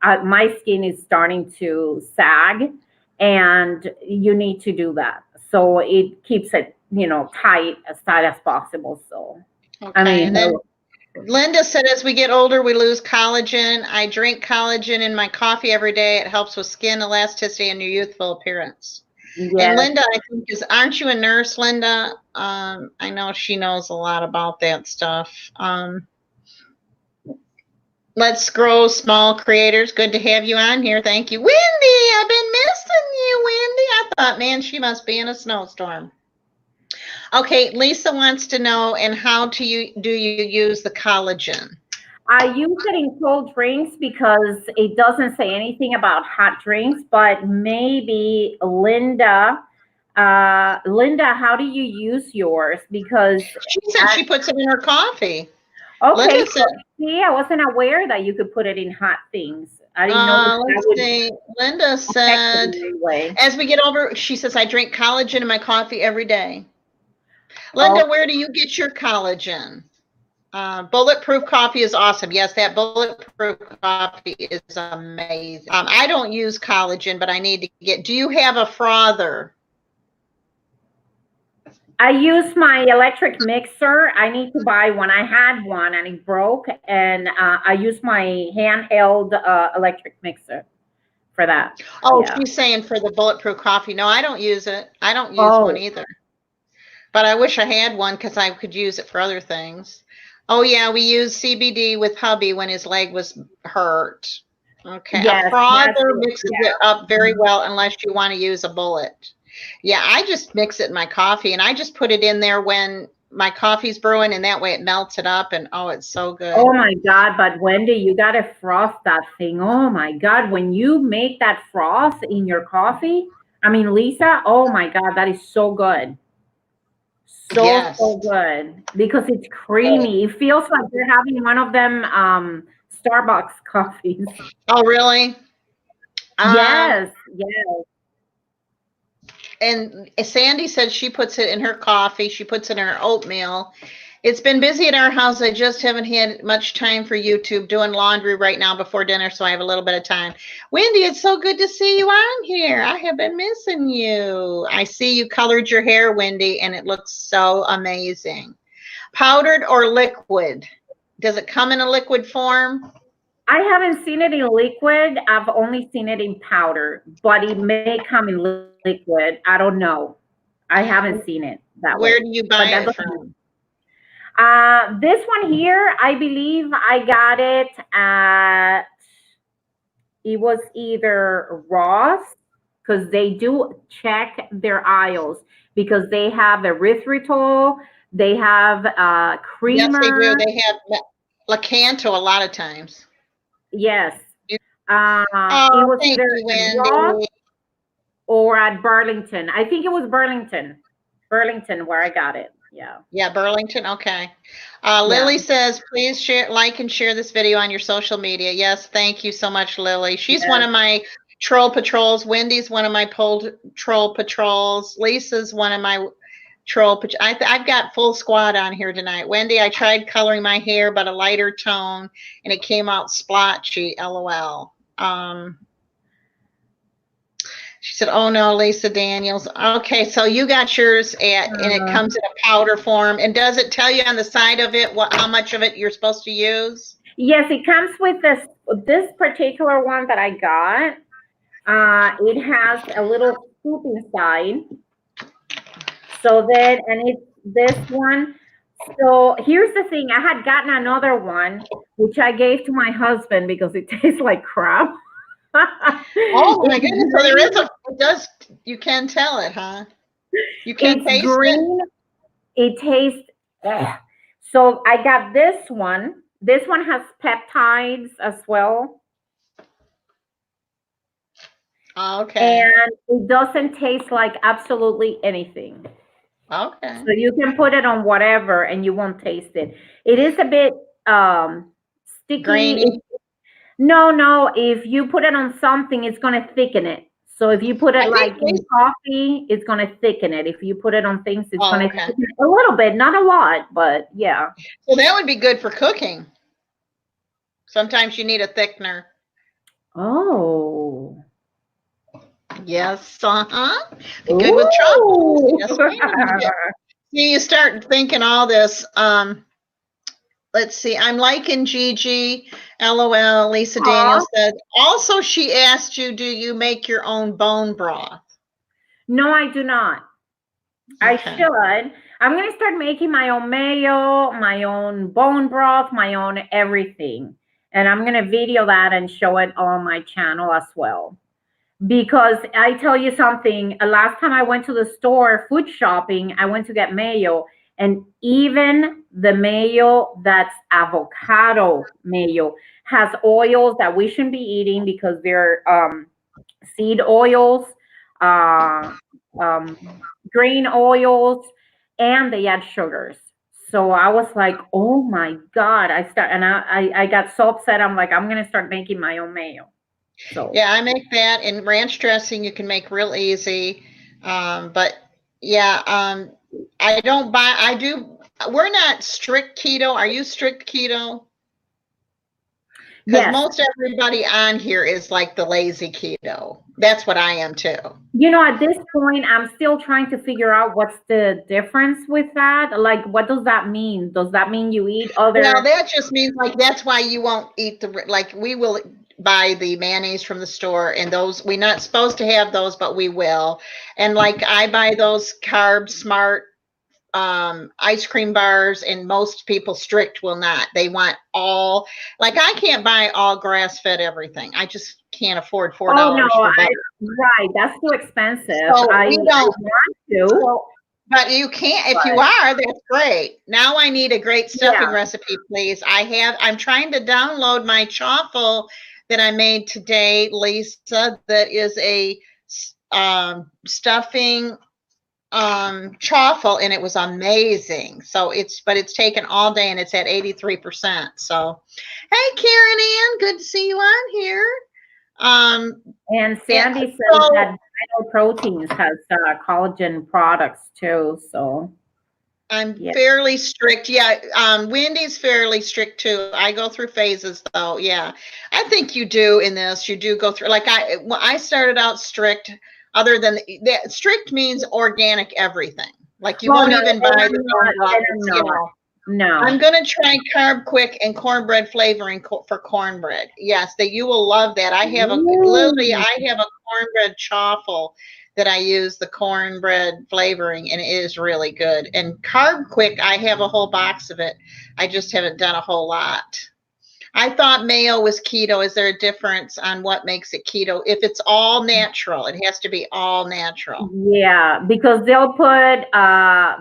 my skin is starting to sag, and you need to do that. So it keeps it, tight as possible. So, Okay. I mean, And then Linda said, as we get older, we lose collagen. I drink collagen in my coffee every day. It helps with skin elasticity and your youthful appearance. And yes. Linda, I think aren't you a nurse, Linda? I know she knows a lot about that stuff. Let's Grow Small Creators. Good to have you on here. Thank you. Wendy, I've been missing you, Wendy. I thought, man, she must be in a snowstorm. Okay, Lisa wants to know, and how do you use the collagen? I use it in cold drinks because it doesn't say anything about hot drinks, but maybe Linda, how do you use yours? Because she said she puts it in her coffee. Okay, Linda said, see, I wasn't aware that you could put it in hot things. I didn't know. Let's see. Linda said, as we get over, she says, I drink collagen in my coffee every day. Linda, where do you get your collagen? Bulletproof Coffee is awesome. Yes, that Bulletproof Coffee is amazing. I don't use collagen, but I need to get. Do you have a frother? I use my electric mixer. I need to buy one. I had one and it broke, and I use my handheld electric mixer for that. Oh, yeah. She's saying for the Bulletproof Coffee. No, I don't use it. I don't use one either. But I wish I had one because I could use it for other things. Oh, yeah, we use CBD with hubby when his leg was hurt. Okay, yes, a frother mixes it up very well unless you want to use a bullet. Yeah, I just mix it in my coffee, and I just put it in there when my coffee's brewing, and that way it melts it up, and oh, it's so good. Oh, my God, but Wendy, you got to froth that thing. Oh, my God, when you make that froth in your coffee, I mean, Lisa, oh, my God, that is so good. So good because it's creamy. It feels like you're having one of them Starbucks coffees. Oh, really? Yes. And Sandy said she puts it in her coffee. She puts it in her oatmeal. It's been busy at our house. I just haven't had much time for YouTube, doing laundry right now before dinner, so I have a little bit of time. Wendy, it's so good to see you on here. I have been missing you. I see you colored your hair, Wendy, and it looks so amazing. Powdered or liquid? Does it come in a liquid form? I haven't seen it in liquid. I've only seen it in powder, but it may come in liquid. I don't know. I haven't seen it that way. Where do you buy it from? This one here, I believe I got it at, it was either Ross, because they do check their aisles, because they have erythritol, they have creamer. Yes, they do. They have Lacanto a lot of times. Yes. It was either Ross or at Burlington. I think it was Burlington where I got it. Yeah, Burlington. Okay. Lily says, please share, like, and share this video on your social media. Yes, thank you so much, Lily. She's one of my troll patrols. Wendy's one of my troll patrols. Lisa's one of my troll patrols. I've got full squad on here tonight. Wendy, I tried coloring my hair, but a lighter tone, and it came out splotchy, LOL. She said, oh, no, Lisa Daniels. Okay, so you got yours and it comes in a powder form. And does it tell you on the side of it how much of it you're supposed to use? Yes, it comes with this particular one that I got. It has a little scoop inside. So then, and it's this one. So here's the thing. I had gotten another one, which I gave to my husband because it tastes like crap. Oh my goodness! So there is you can tell it, huh? You can taste green. It tastes. So I got this one. This one has peptides as well. Okay. And it doesn't taste like absolutely anything. Okay. So you can put it on whatever and you won't taste it. It is a bit sticky. Grainy. No. If you put it on something, it's gonna thicken it. So if you put it I think like in they, coffee, it's gonna thicken it. If you put it on things, it's oh, gonna okay. thicken it a little bit, not a lot, but yeah. So that would be good for cooking. Sometimes you need a thickener. Oh. Yes, uh-huh. Be good with truffles. Ooh. Yes, ma'am. See, you start thinking all this. Let's see. I'm liking Gigi. LOL. Lisa Aw. Daniels said. Also, she asked you, do you make your own bone broth? No, I do not. I Okay. should. I'm gonna start making my own mayo, my own bone broth, my own everything. And I'm gonna video that and show it on my channel as well. Because I tell you something, last time I went to the store food shopping, I went to get mayo, and even the mayo that's avocado mayo has oils that we shouldn't be eating because they're seed oils, uh, um, grain oils, and they add sugars. So I was like, oh my God. I got so upset. I'm like, I'm gonna start making my own mayo. So Yeah, I make that, and ranch dressing you can make real easy. But yeah, I don't buy. I do. We're not strict keto. Are you strict keto? Because yes. most everybody on here is like the lazy keto. That's what I am too. At this point, I'm still trying to figure out what's the difference with that. Like, what does that mean? Does that mean you eat Well, other? that just means like that's why you won't eat like we will buy the mayonnaise from the store, and those we're not supposed to have those, but we will. And like I buy those carb smart ice cream bars, and most people strict will not. They want all, like I can't buy all grass fed everything. I just can't afford four Oh no, dollars for butter. right. That's too expensive. So I we don't. want to, So, but you can't. If you but are, that's great. Now I need a great stuffing yeah. recipe, please. I'm trying to download my chaffle that I made today, Lisa. That is a stuffing chaffle, and it was amazing. So it's taken all day, and it's at 83%. So hey, Karen Ann, good to see you on here. And And Sandy says so that Vital Proteins has collagen products too. So I'm yeah. fairly strict. Yeah, Wendy's fairly strict too. I go through phases though. Yeah, I think you do in this. You do go through. Like when I started out strict. Other than that, strict means organic everything. Like you Oh won't no, even then buy I'm the not. Then I'm you not. know. I'm No. gonna try Carb Quick and cornbread flavoring for cornbread. Yes, that you will love that. Literally Ooh. I have a cornbread chaffle that I use the cornbread flavoring, and it is really good. And Carb Quick, I have a whole box of it. I just haven't done a whole lot. I thought mayo was keto. Is there a difference on what makes it keto? If it's all natural, it has to be all natural. Yeah, because they'll put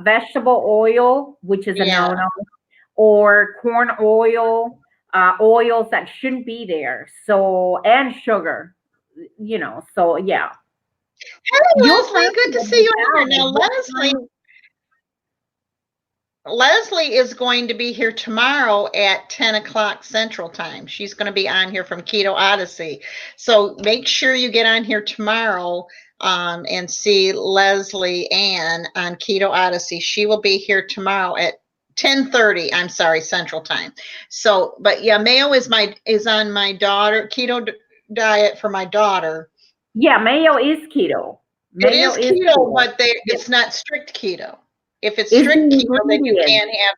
vegetable oil, which is a Yeah. no-no, or corn oil, oils that shouldn't be there. So, and sugar, So yeah, Hey, you'll Leslie, find good to it see you on here. without. Now, You'll find. Leslie is going to be here tomorrow at 10 o'clock Central Time. She's going to be on here from Keto Odyssey. So make sure you get on here tomorrow and see Leslie Ann on Keto Odyssey. She will be here tomorrow at 10:30. I'm sorry, Central Time. So, but yeah, mayo is on my daughter keto diet for my daughter. Yeah, mayo is keto. It Mayo is is keto, keto. but Yeah, it's not strict keto. If it's it's the strict keto, then you ingredient, can't have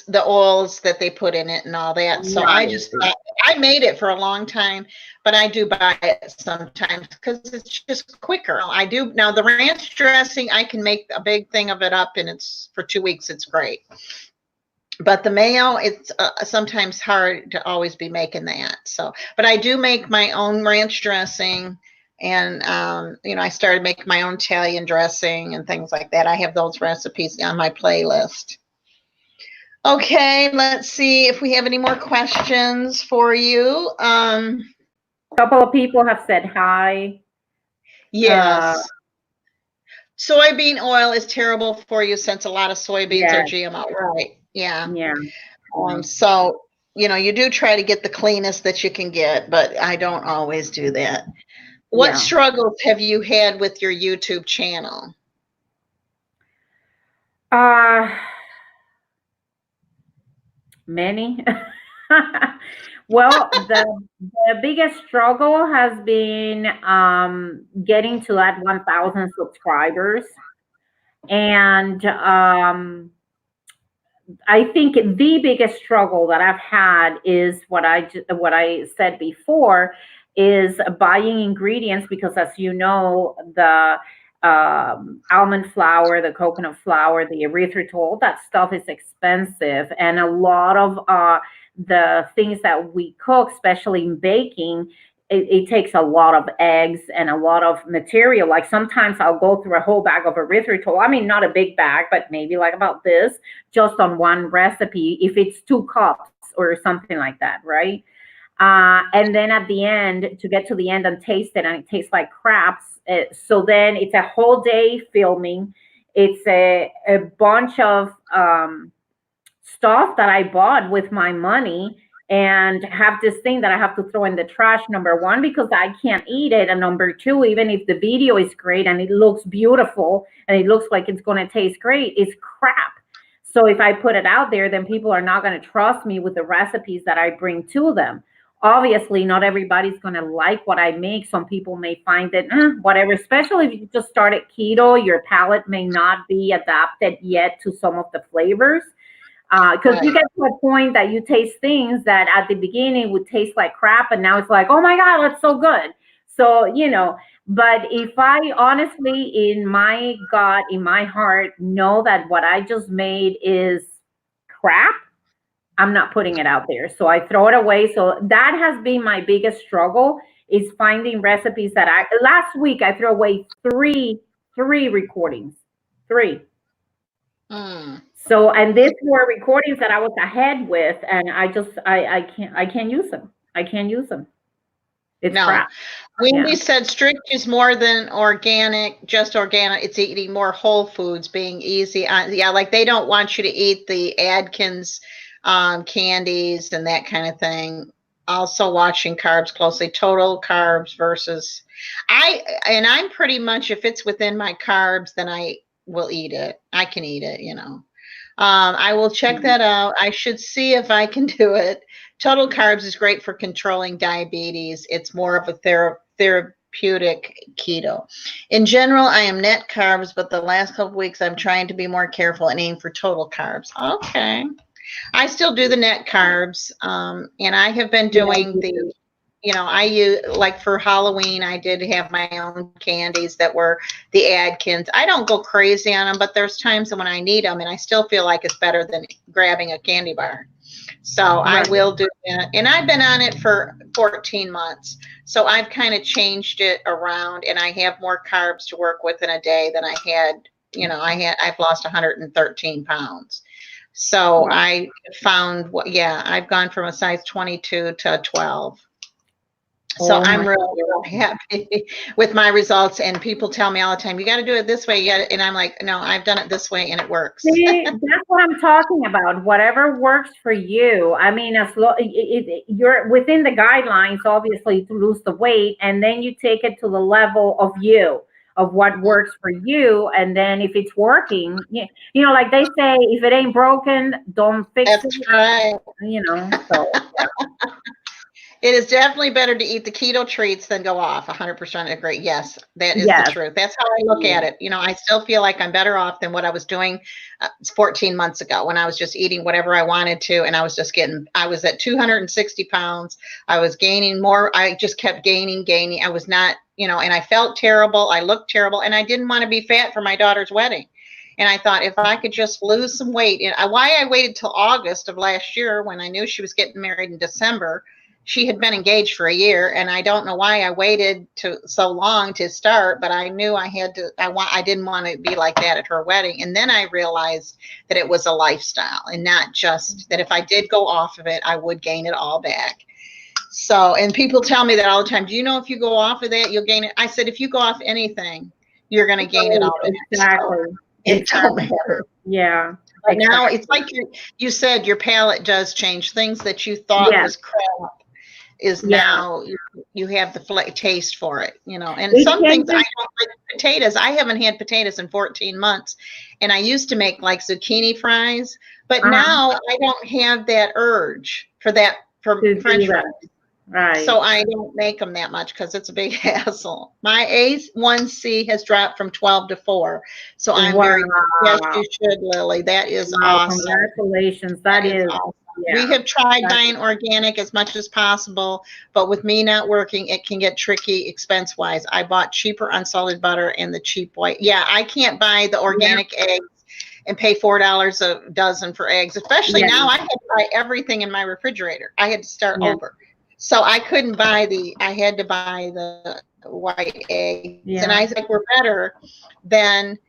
the oils that they put in it and all that. So right? I made it for a long time, but I do buy it sometimes because it's just quicker. I do now the ranch dressing. I can make a big thing of it up, and it's for 2 weeks. It's great. But the mayo, it's sometimes hard to always be making that. So, but I do make my own ranch dressing. And I started making my own Italian dressing and things like that. I have those recipes on my playlist. Okay, let's see if we have any more questions for you. A couple of people have said hi. Yes. Soybean oil is terrible for you since a lot of soybeans are Yes. GMO, right? Yeah. Yeah. So, you do try to get the cleanest that you can get, but I don't always do that. What Yeah. struggles have you had with your YouTube channel? Many. Well, the biggest struggle has been getting to that 1,000 subscribers, and I think the biggest struggle that I've had is what I said before, is buying ingredients, because as you know, the almond flour, the coconut flour, the erythritol, all that stuff is expensive, and a lot of the things that we cook, especially in baking, it takes a lot of eggs and a lot of material. Like sometimes I'll go through a whole bag of erythritol. I mean, not a big bag, but maybe like about this, just on one recipe, if it's 2 cups or something like that, right? And then at the end, to get to the end and taste it, and it tastes like craps. So then it's a whole day filming. It's a bunch of stuff that I bought with my money, and have this thing that I have to throw in the trash, number one, because I can't eat it. And number two, even if the video is great and it looks beautiful and it looks like it's going to taste great, it's crap. So if I put it out there, then people are not going to trust me with the recipes that I bring to them. Obviously, not everybody's going to like what I make. Some people may find it whatever, especially if you just started keto, your palate may not be adapted yet to some of the flavors. Because you get to a point that you taste things that at the beginning would taste like crap, and now it's like, oh my God, that's so good. So, but if I honestly, in my gut, in my heart, know that what I just made is crap, I'm not putting it out there. So I throw it away. So that has been my biggest struggle, is finding recipes that last week I threw away three recordings, three. So, and these were recordings that I was ahead with, and I can't use them. I can't use them. It's crap. Wendy said strict is more than organic, just organic. It's eating more whole foods, being easy. Yeah, like they don't want you to eat the Adkins candies and that kind of thing. Also watching carbs closely, total carbs versus I'm pretty much, if it's within my carbs, then I will eat it. I can eat it, I will check that out. I should see if I can do it. Total carbs is great for controlling diabetes. It's more of a therapeutic keto. In general, I am net carbs, but the last couple of weeks I'm trying to be more careful and aim for total carbs. Okay. I still do the net carbs, and I have been doing I use, like for Halloween, I did have my own candies that were the Adkins. I don't go crazy on them, but there's times when I need them, and I still feel like it's better than grabbing a candy bar. So I will do that. And I've been on it for 14 months. So I've kind of changed it around, and I have more carbs to work with in a day than I had. I've lost 113 pounds. So I found, I've gone from a size 22 to a 12. So I'm really happy with my results, and people tell me all the time, you got to do it this way. And I'm like, no, I've done it this way and it works. See, that's what I'm talking about. Whatever works for you. I mean, you're within the guidelines, obviously, to lose the weight, and then you take it to the level of what works for you. And then if it's working, like they say, if it ain't broken, don't fix it. That's right. So. It is definitely better to eat the keto treats than go off. 100% agree. Yes, that is the truth. That's how I look at it. I still feel like I'm better off than what I was doing 14 months ago, when I was just eating whatever I wanted to. And I was at 260 pounds. I was gaining more. I just kept gaining. I was not, and I felt terrible. I looked terrible, and I didn't want to be fat for my daughter's wedding. And I thought, if I could just lose some weight, why I waited till August of last year, when I knew she was getting married in December, she had been engaged for a year, and I don't know why I waited so long to start, but I knew I had to. I didn't want to be like that at her wedding, and then I realized that it was a lifestyle, and not just that if I did go off of it, I would gain it all back. So, and people tell me that all the time. Do you know if you go off of that, you'll gain it? I said, if you go off anything, you're going to gain it all back. Exactly. So it don't matter. Yeah. But now it's like you said, your palate does change. Things that you thought was crap is now you have the taste for it, you know. And some things I don't like potatoes. I haven't had potatoes in 14 months, and I used to make like zucchini fries, but now I don't have that urge for French fries. Right. So I don't make them that much because it's a big hassle. My A1C has dropped from 12 to 4. So I'm very, yes, you should, Lily. That is awesome. Congratulations. That is awesome. Yeah, we have tried buying organic as much as possible, but with me not working, it can get tricky expense-wise. I bought cheaper unsalted butter and the cheap white. Yeah, I can't buy the organic eggs and pay $4 a dozen for eggs, especially now I had to buy everything in my refrigerator. I had to start over. So I couldn't buy I had to buy the white eggs. And I think we're better than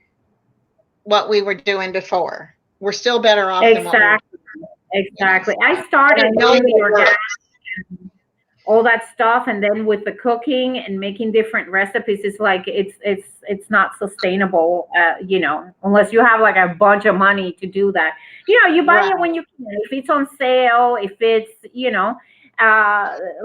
what we were doing before. We're still better off than what we were doing. Exactly. I started doing the organic and all that stuff, and then with the cooking and making different recipes, it's like it's not sustainable, you know, unless you have like a bunch of money to do that. You know, you buy it when you can. If it's on sale, if it's, you know,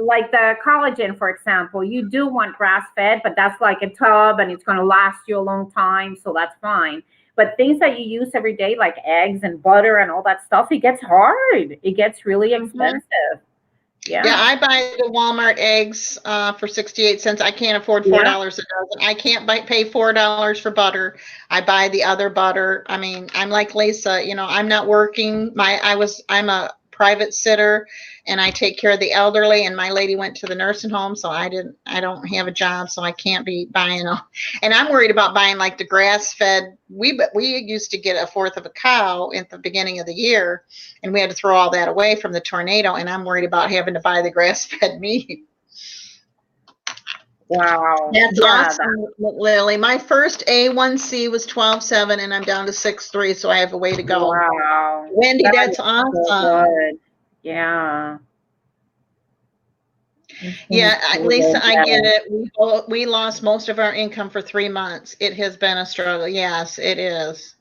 like the collagen, for example, you do want grass-fed, but that's like a tub and it's going to last you a long time, so that's fine. But things that you use every day, like eggs and butter and all that stuff, it gets hard. It gets really expensive. Yeah, I buy the Walmart eggs for 68 cents. I can't afford $4 a dozen. I can't pay $4 for butter. I buy the other butter. I mean, I'm like Lisa, you know, I'm not working. I'm a private sitter, and I take care of the elderly, and my lady went to the nursing home, so I don't have a job, so I can't be buying them. And I'm worried about buying like the grass-fed. We used to get a fourth of a cow at the beginning of the year, and we had to throw all that away from the tornado, and I'm worried about having to buy the grass-fed meat. Wow. That's awesome, Lily. My first A1C was 12.7, and I'm down to 6.3, so I have a way to go. Wow. Wendy, that's awesome. So good. Yeah. Yeah, Lisa, I get it. We lost most of our income for 3 months. It has been a struggle. Yes, it is.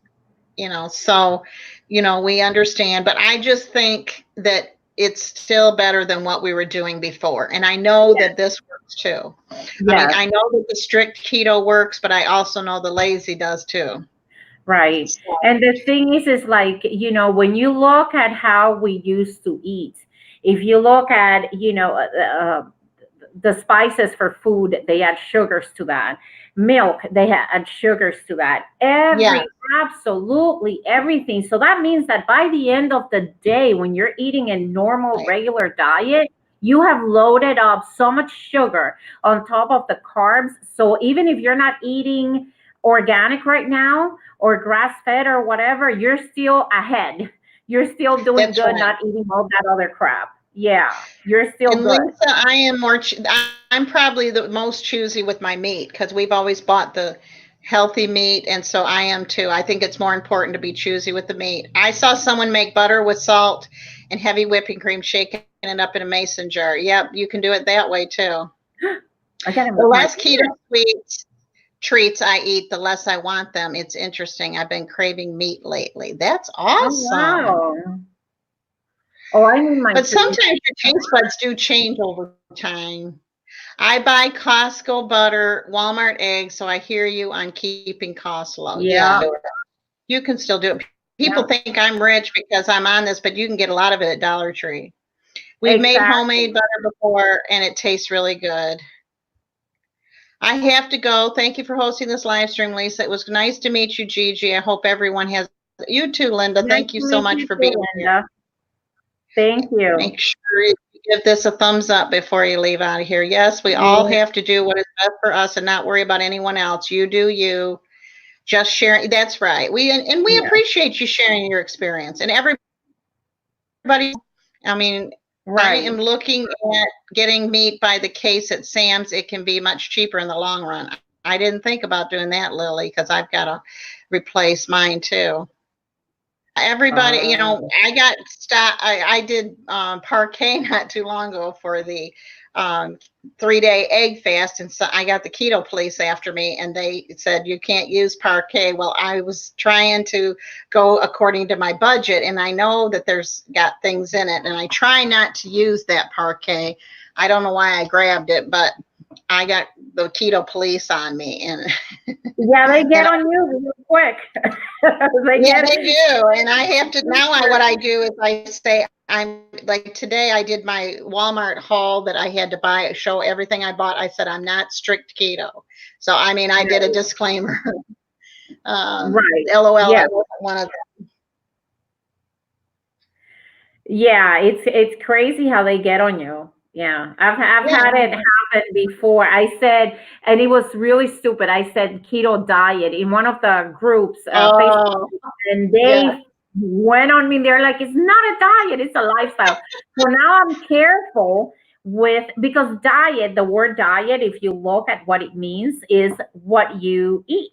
You know, so, you know, we understand, but I just think that it's still better than what we were doing before. And I know that this works too. I mean, I know that the strict keto works, but I also know the lazy does too. Right. And the thing is like, you know, when you look at how we used to eat, if you look at, you know, the spices for food, they add sugars to that. Milk, they add sugars to that. Absolutely everything. So that means that by the end of the day, when you're eating a normal, regular diet, you have loaded up so much sugar on top of the carbs. So even if you're not eating organic right now or grass-fed or whatever, you're still ahead. You're still doing good, not eating all that other crap. Yeah, you're still good. Lisa, I am I'm probably the most choosy with my meat because we've always bought the healthy meat, and so I am too. I think it's more important to be choosy with the meat. I saw someone make butter with salt and heavy whipping cream, shaking it up in a mason jar. Yep, you can do it that way too. The less keto treats I eat, the less I want them. It's interesting. I've been craving meat lately. That's awesome. Oh, wow. Oh, I need my. But sometimes your taste buds do change over time. I buy Costco butter, Walmart eggs, so I hear you on keeping costs low. Yeah, you can still do it. People think I'm rich because I'm on this, but you can get a lot of it at Dollar Tree. We've made homemade butter before, and it tastes really good. I have to go. Thank you for hosting this live stream, Lisa. It was nice to meet you, Gigi. I hope everyone has. You too, Linda. Thank you so much for being here. Thank you. Make sure you give this a thumbs up before you leave out of here. Yes, we all have to do what is best for us and not worry about anyone else. You do you. Just sharing. That's right. We appreciate you sharing your experience. And everybody, I mean, I Right. am looking at getting meat by the case at Sam's. It can be much cheaper in the long run. I didn't think about doing that, Lily, because I've got to replace mine too. Everybody, I got stopped. I did parquet not too long ago for the um, 3-day egg fast, and so I got the keto police after me, and they said you can't use parquet. Well, I was trying to go according to my budget, and I know that there's got things in it, and I try not to use that parquet. I don't know why I grabbed it, but I got the keto police on me, and Yeah, they get on you real quick. yeah, they do. And I have to now. What I do is I say I'm like today. I did my Walmart haul that I had to buy, show everything I bought. I said I'm not strict keto, so I mean I did a disclaimer. Right. LOL, Yeah. I wasn't one of them. Yeah, it's crazy how they get on you. Yeah, I've Yeah. had it happen before. I said, and it was really stupid. I said keto diet in one of the groups, Facebook, and they yeah. went on me. They're like, "It's not a diet; it's a lifestyle." So now I'm careful because diet. The word diet, if you look at what it means, is what you eat.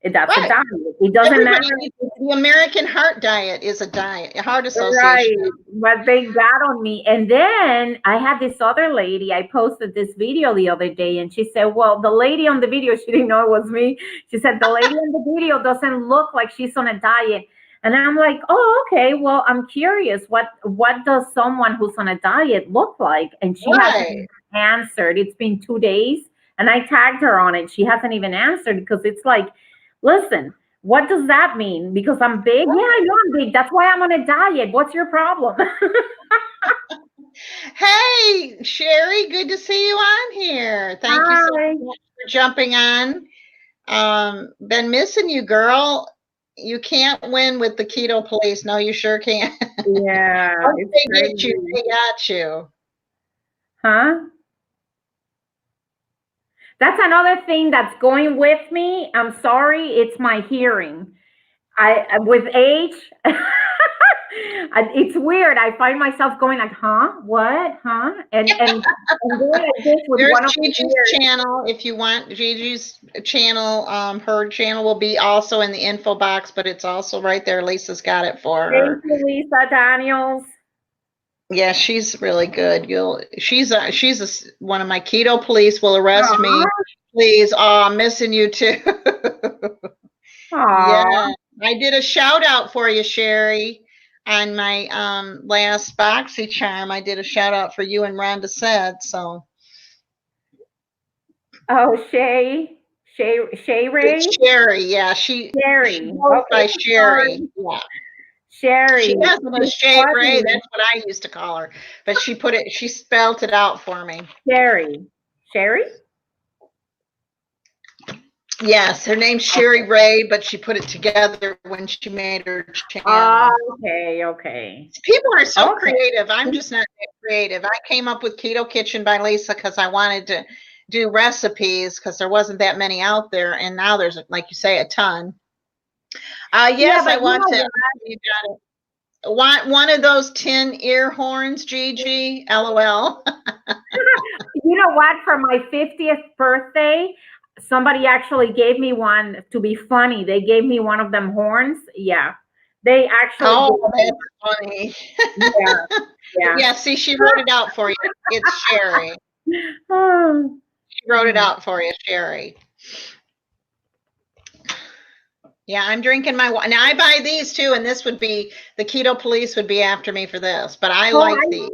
That's a Right. diet. It doesn't Everybody, matter. the American Heart Diet is a diet, a heart Right, association. but they got on me. And then I had this other lady, I posted this video the other day, and she said, well, the lady on the video, she didn't know it was me. She said, the lady on the video doesn't look like she's on a diet. And I'm like, oh, okay, well, I'm curious. What does someone who's on a diet look like? And she hasn't Right. answered. It's been 2 days, and I tagged her on it. She hasn't even answered because it's like, listen, what does that mean? Because I'm big? Yeah, I know I'm big. That's why I'm on a diet. What's your problem? Hey, Sherry, good to see you on here. Thank you so Hi. much for jumping on. Been missing you, girl. You can't win with the keto police. No, you sure can't. Yeah, Once it's they get you, crazy. they got you. Huh? That's another thing that's going with me. I'm sorry, it's my hearing. With age, it's weird. I find myself going like, huh? What? Huh? And going like this with There's one of my Gigi's ears. channel. If you want Gigi's channel, her channel will be also in the info box, but it's also right there. Lisa's got it for her. Thank you, Lisa Daniels. Yeah, she's really good. She's one of my keto police will arrest me. Please. Oh, I'm missing you too. Aw. Yeah. I did a shout out for you, Sherry, on my last Boxy Charm. I did a shout out for you and Rhonda said so. Oh, Shay Ray? It's Sherry, yeah. She Sherry. goes by Okay, Sherry. sorry. Yeah. Sherry. She has a It's Shay Ray. funny. That's what I used to call her. But she spelled it out for me. Sherry. Sherry? Yes, her name's Sherry Ray, but she put it together when she made her channel. Okay. People are so Okay. creative. I'm just not that creative. I came up with Keto Kitchen by Lisa because I wanted to do recipes because there wasn't that many out there, and now there's, like you say, a ton. Yes, but I want to. You got it. Want one of those tin ear horns, Gigi? LOL. You know what? For my 50th birthday, somebody actually gave me one to be funny. They gave me one of them horns. Yeah. They actually. Oh, that's funny. Yeah. Yeah, see, she wrote it out for you. It's Sherry. Oh. She wrote it out for you, Sherry. Yeah, I'm drinking my wine. Now I buy these too, and this would be the keto police would be after me for this, but I like these.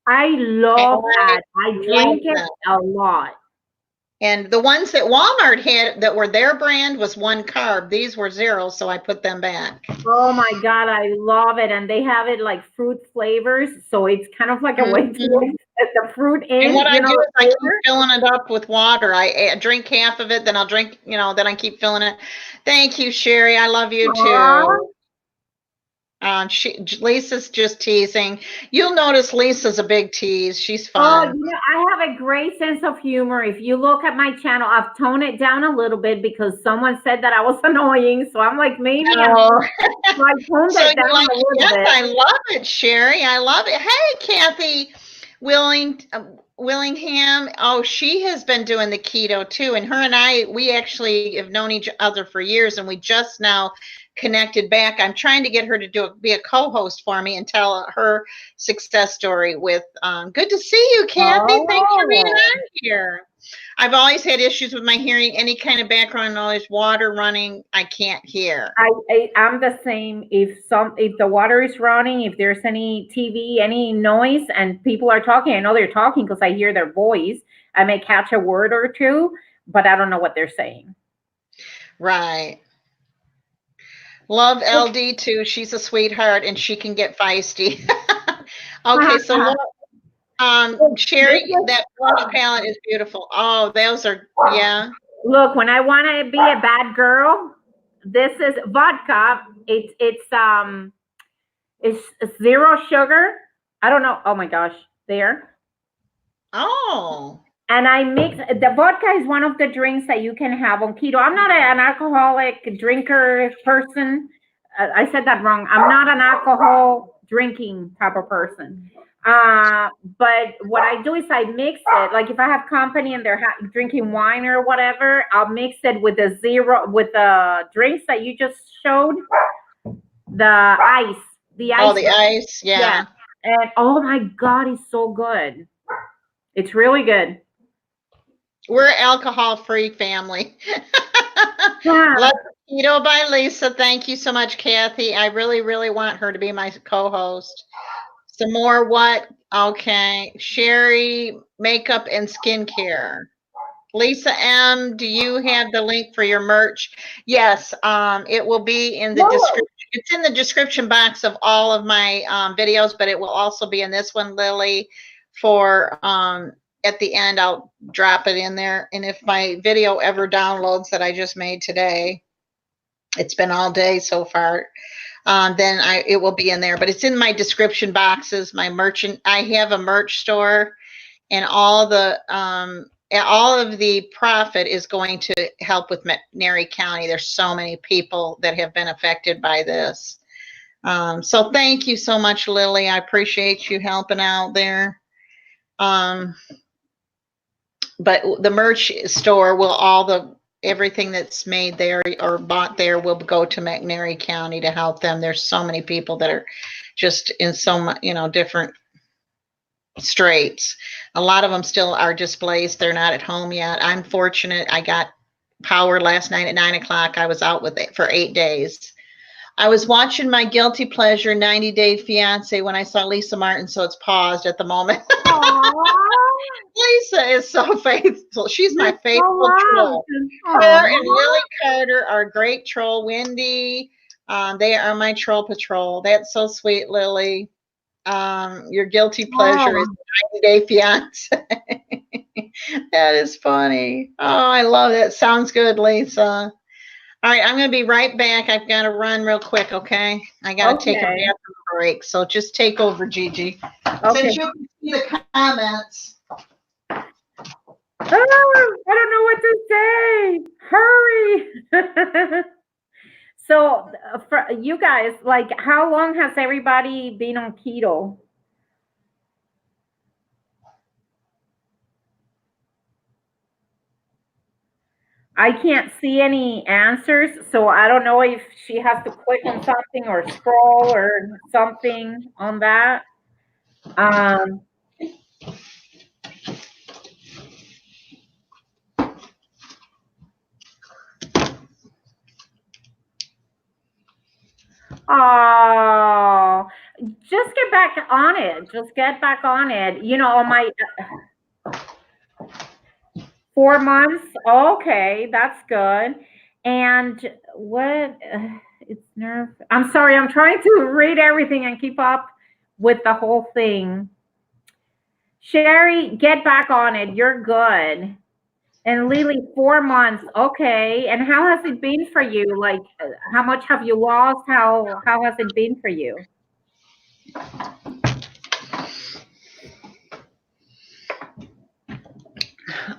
I love that. I drink it a lot. And the ones that Walmart had that were their brand was 1 carb. These were 0, so I put them back. Oh my God, I love it. And they have it like fruit flavors. So it's kind of like a way to get the fruit in. And what I do is I keep filling it up with water. I drink half of it, then I'll drink, then I keep filling it. Thank you, Sherry. I love you too. Lisa's just teasing. You'll notice Lisa's a big tease. She's fun. Oh, I have a great sense of humor. If you look at my channel, I've toned it down a little bit because someone said that I was annoying. So I'm like, maybe I toned it down a little bit. I love it, Sherry. I love it. Hey, Kathy. Willingham. Oh, she has been doing the keto too. And her and I, we actually have known each other for years, and we just now connected back. I'm trying to get her to be a co-host for me and tell her success story with. Good to see you, Kathy. Thanks for being on here. I've always had issues with my hearing. Any kind of background noise, water running, I can't hear. I'm the same. If the water is running, if there's any TV, any noise, and people are talking, I know they're talking because I hear their voice. I may catch a word or two, but I don't know what they're saying. Right. Love LD too. She's a sweetheart and she can get feisty. Okay, so Sherry, that blush palette is beautiful. Oh, those are, yeah. Look, when I want to be a bad girl, this is vodka. It's zero sugar. I don't know. Oh my gosh, there. Oh. And I mix the vodka is one of the drinks that you can have on keto. I'm not an alcoholic drinker person. I said that wrong. I'm not an alcohol drinking type of person. But what I do is I mix it. Like if I have company and they're drinking wine or whatever, I'll mix it with the drinks that you just showed. The ice. Oh, the ice. Yeah. And oh my God, it's so good. It's really good. We're an alcohol-free family. Let's Keto by Lisa. Thank you so much, Kathy. I really, really want her to be my co-host. Some more what? Okay. Sherry, makeup and skincare. Lisa M., do you have the link for your merch? Yes, it will be in the description. It's in the description box of all of my videos, but it will also be in this one, Lily, for at the end, I'll drop it in there. And if my video ever downloads that I just made today, it's been all day so far, then it will be in there. But it's in my description boxes, my merchant. I have a merch store, and all of the profit is going to help with McNairy County. There's so many people that have been affected by this. So thank you so much, Lily. I appreciate you helping out there. But the merch store will everything that's made there or bought there will go to McNairy County to help them. There's so many people that are just in so much, different straits. A lot of them still are displaced. They're not at home yet. I'm fortunate. I got power last night at 9:00. I was out with it for 8 days. I was watching my guilty pleasure 90 Day Fiance when I saw Lisa Martin, so it's paused at the moment. Lisa is so faithful. She's my faithful troll. Her and Lily Carter are great troll. Wendy, they are my troll patrol. That's so sweet, Lily. Your guilty pleasure is 90 Day Fiance. That is funny. Oh, I love that. Sounds good, Lisa. All right, I'm going to be right back. I've got to run real quick, okay? I got to take a bathroom break, so just take over, Gigi. Okay. Since you can see the comments. Oh, I don't know what to say. Hurry. So for you guys, like, how long has everybody been on keto? I can't see any answers, so I don't know if she has to click on something or scroll or something on that. Oh, just get back on it. Just get back on it. On my 4 months. Okay, that's good. And what? It's nerve. I'm sorry. I'm trying to read everything and keep up with the whole thing. Sherry, get back on it. You're good. And Lily, 4 months. Okay. And how has it been for you? Like, how much have you lost? How has it been for you?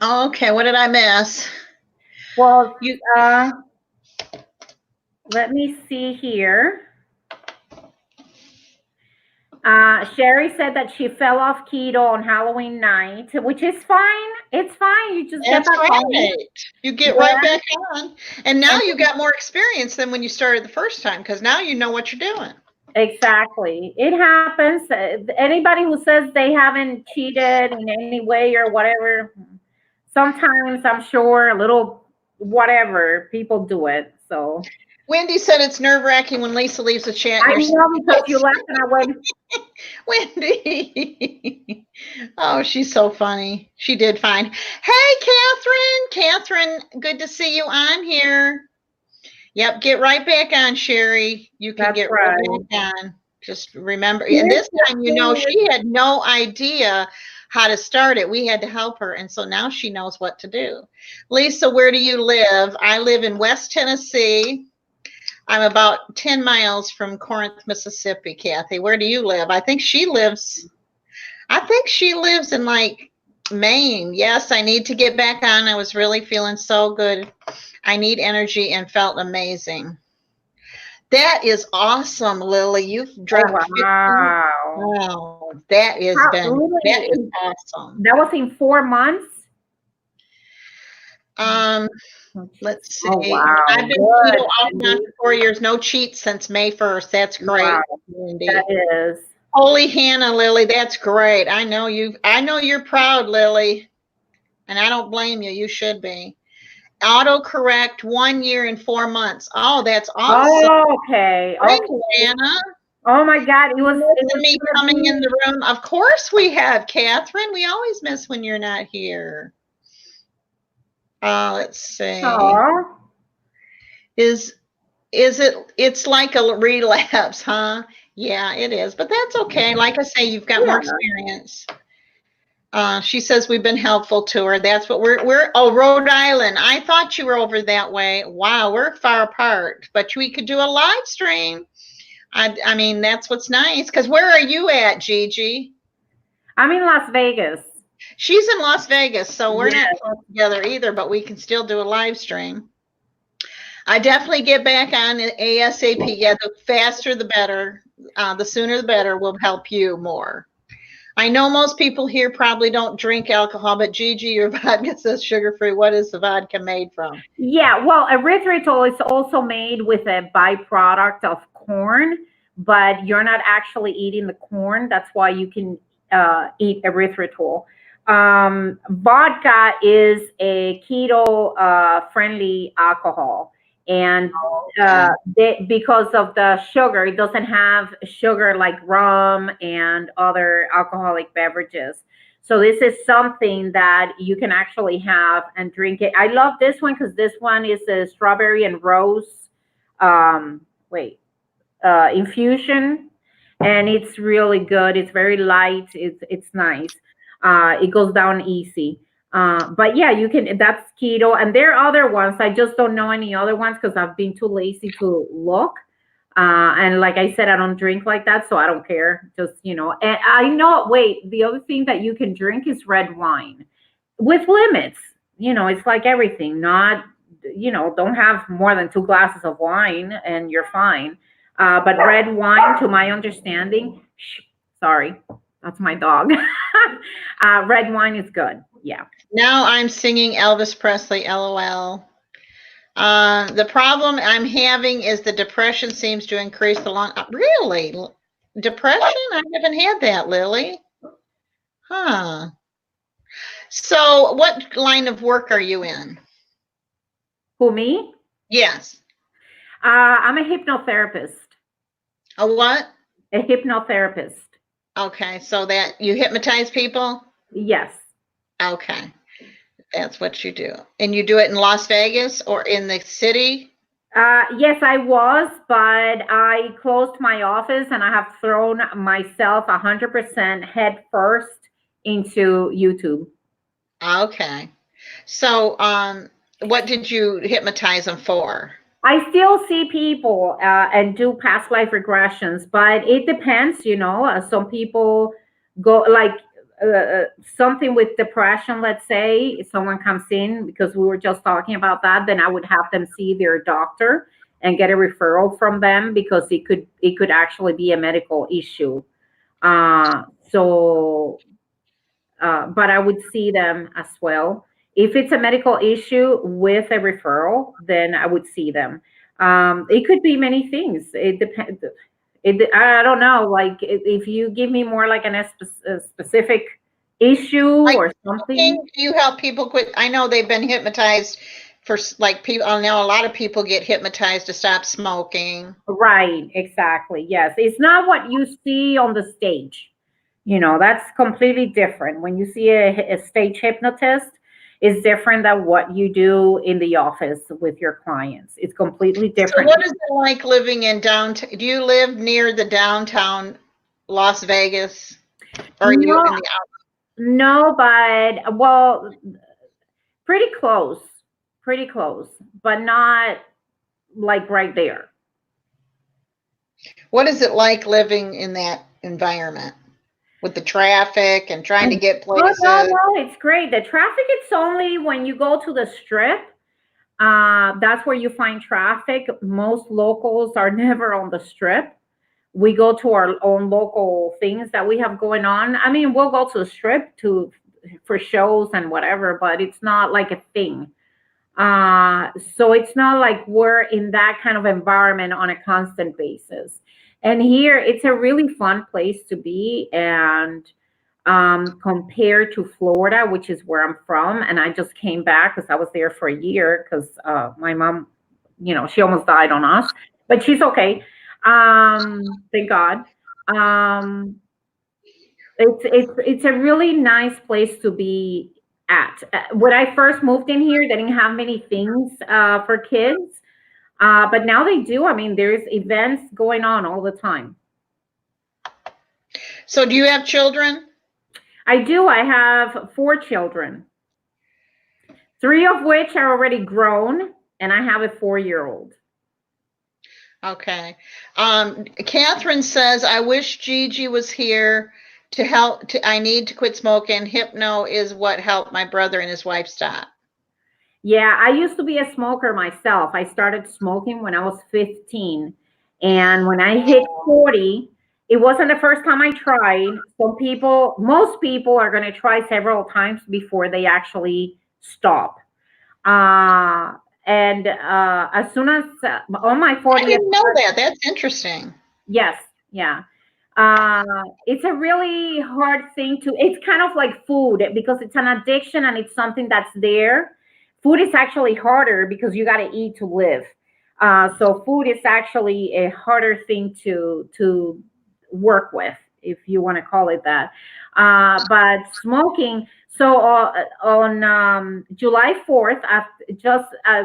Okay, what did I miss? Well, let me see here. Sherry said that she fell off keto on Halloween night, which is fine. It's fine. You just get That's back on. right. You get right Yeah. back on. And now And you got more experience than when you started the first time because now you know what you're doing. exactly. It happens. Anybody who says they haven't cheated in any way or whatever, sometimes I'm sure a little whatever people do it. So Wendy said it's nerve-wracking when Lisa leaves the chat and I you're know because you left and I went, Wendy. Oh, she's so funny. She did fine. Hey, Catherine, good to see you on here. Yep, get right back on, Sherry. You can that's get right. right back on. Just remember, and this time, she had no idea how to start it. We had to help her, and so now she knows what to do. Lisa, where do you live? I live in West Tennessee. I'm about 10 miles from Corinth, Mississippi. Kathy, where do you live? I think she lives in like Maine. Yes, I need to get back on. I was really feeling so good. I need energy and felt amazing. That is awesome, Lily. You've drank. Wow. Wow, that is awesome. That was in 4 months. Let's see. Oh, wow. I've been keto off now for 4 years. No cheats since May 1st. That's great. Wow. Wendy. That is. Holy Hannah, Lily, that's great. I know you're proud, Lily. And I don't blame you. You should be. Autocorrect 1 year and 4 months. Oh, that's awesome. Oh, okay. Thank you, Anna. Oh my God. It was me coming in the room. Of course we have, Catherine. We always miss when you're not here. Let's see. Aww. It's like a relapse, huh? Yeah, it is. But that's okay. Like I say, you've got more experience. She says we've been helpful to her. That's what we're Rhode Island. I thought you were over that way. Wow, we're far apart. But we could do a live stream. I mean, that's what's nice. Because where are you at, Gigi? I'm in Las Vegas. She's in Las Vegas, so we're not close together either, but we can still do a live stream. I definitely get back on ASAP. Yeah, the faster the better. The sooner the better will help you more. I know most people here probably don't drink alcohol, but Gigi, your vodka says sugar-free. What is the vodka made from? Yeah, well, erythritol is also made with a byproduct of corn, but you're not actually eating the corn. That's why you can eat erythritol. Vodka is a keto friendly alcohol. And because of the sugar, it doesn't have sugar like rum and other alcoholic beverages. So this is something that you can actually have and drink it. I love this one because this one is a strawberry and rose infusion, and it's really good. It's very light. It's nice. It goes down easy. But yeah, you can, that's keto. And there are other ones. I just don't know any other ones because I've been too lazy to look. And like I said, I don't drink like that, so I don't care. Just, and I know, the other thing that you can drink is red wine with limits. It's like everything, not, don't have more than 2 glasses of wine and you're fine. But red wine, to my understanding, sorry, that's my dog. Red wine is good. Yeah. Now I'm singing Elvis Presley, LOL. The problem I'm having is the depression seems to increase the long. Really? Depression? I haven't had that, Lily. Huh. So what line of work are you in? Who, me? Yes. I'm a hypnotherapist. A what? A hypnotherapist. Okay, so that you hypnotize people? Yes. Okay, that's what you do. And you do it in Las Vegas or in the city? Yes, I was, but I closed my office and I have thrown myself 100% head first into YouTube. Okay. So what did you hypnotize them for? I still see people and do past life regressions, but it depends, some people go like something with depression, let's say, if someone comes in, because we were just talking about that, then I would have them see their doctor and get a referral from them because it could actually be a medical issue. So, but I would see them as well. If it's a medical issue with a referral, then I would see them. It could be many things. It depends. I don't know. Like if you give me more like a specific issue Like or something. smoking, do you help people quit? I know they've been hypnotized for like people. I know a lot of people get hypnotized to stop smoking. Right, exactly. Yes. It's not what you see on the stage. That's completely different. When you see a stage hypnotist, it's different than what you do in the office with your clients. It's completely So, different. what is it like living in downtown? Do you live near the downtown Las Vegas, or are you No, in the no, but well, pretty close, but not like right there. What is it like living in that environment with the traffic and trying to get Oh, no, places? no, it's great. The traffic, it's only when you go to the strip. That's where you find traffic. Most locals are never on the strip. We go to our own local things that we have going on. I mean, we'll go to the strip for shows and whatever, but it's not like a thing. So it's not like we're in that kind of environment on a constant basis. And here, it's a really fun place to be. And compared to Florida, which is where I'm from, and I just came back because I was there for a year because my mom, she almost died on us, but she's okay. Thank God. Um, it's a really nice place to be at. When I first moved in here, they didn't have many things for kids, but now they do. I mean, there's events going on all the time. So, do you have children? I do. I have 4 children, 3 of which are already grown, and I have a 4-year-old. Okay. Catherine says, I wish Gigi was here to help. I need to quit smoking. Hypno is what helped my brother and his wife stop. Yeah, I used to be a smoker myself. I started smoking when I was 15. And when I hit 40, it wasn't the first time I tried. Most people are going to try several times before they actually stop. And as soon as on my I 40th, didn't know that. That's interesting. yes, yeah. It's a really hard thing it's kind of like food because it's an addiction and it's something that's there. Food is actually harder because you got to eat to live. So food is actually a harder thing to work with, if you want to call it that. But smoking, so on July 4th,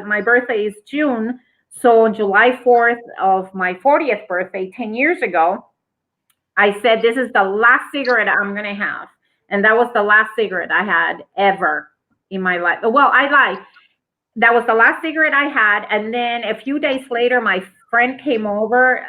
my birthday is June. So on July 4th of my 40th birthday, 10 years ago, I said, this is the last cigarette I'm going to have. And that was the last cigarette I had ever in my life. Well, I lied. That was the last cigarette I had. And then a few days later, my friend came over,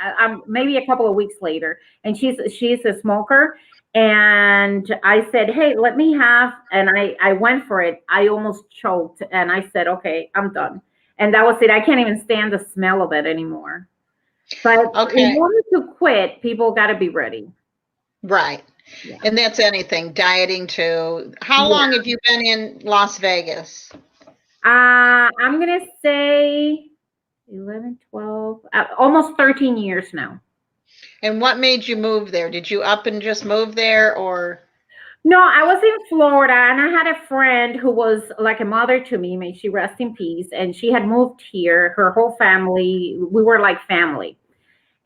maybe a couple of weeks later, and she's a smoker. And I said, hey, let me have, and I went for it. I almost choked. And I said, okay, I'm done. And that was it. I can't even stand the smell of it anymore. But in order to quit, people got to be ready. Right. Yeah. And that's anything, dieting too. How long have you been in Las Vegas? I'm going to say 11, 12, almost 13 years now. And what made you move there? Did you up and just move there or? No, I was in Florida and I had a friend who was like a mother to me. May she rest in peace. And she had moved here, her whole family. We were like family.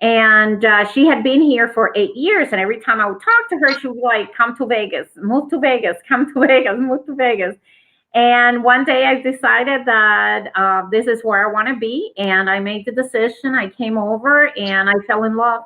And she had been here for 8 years. And every time I would talk to her, she would be like, come to Vegas, move to Vegas, come to Vegas, move to Vegas. And one day I decided that this is where I want to be. And I made the decision. I came over and I fell in love.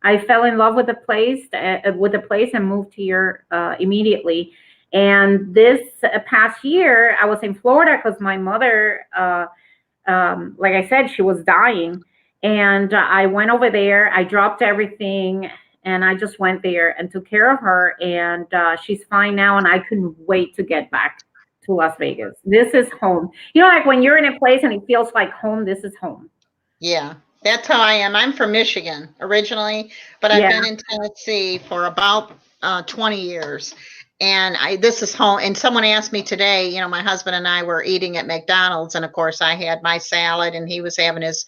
I fell in love with the place and moved here immediately. And this past year, I was in Florida because my mother, like I said, she was dying. And I went over there. I dropped everything, and I just went there and took care of her. And she's fine now, and I couldn't wait to get back to Las Vegas. This is home. Like when you're in a place and it feels like home, this is home. Yeah. That's how I am. I'm from Michigan originally, but I've Yeah, been in Tennessee for about 20 years. And this is home. And someone asked me today, my husband and I were eating at McDonald's. And of course, I had my salad and he was having his,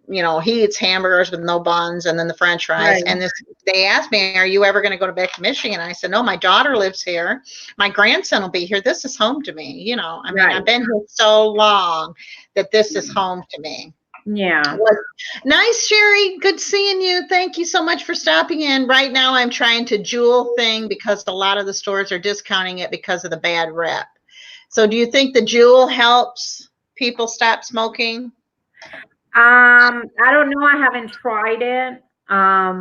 he eats hamburgers with no buns and then the French fries. right, And they asked me, are you ever going to go back to Michigan? I said, no, my daughter lives here. My grandson will be here. This is home to me. right. I've been here so long that this is home to me. Yeah. Well, nice, Sherry. Good seeing you. Thank you so much for stopping in. Right now, I'm trying to Jewel thing because a lot of the stores are discounting it because of the bad rep. So, do you think the Jewel helps people stop smoking? I don't know. I haven't tried it. I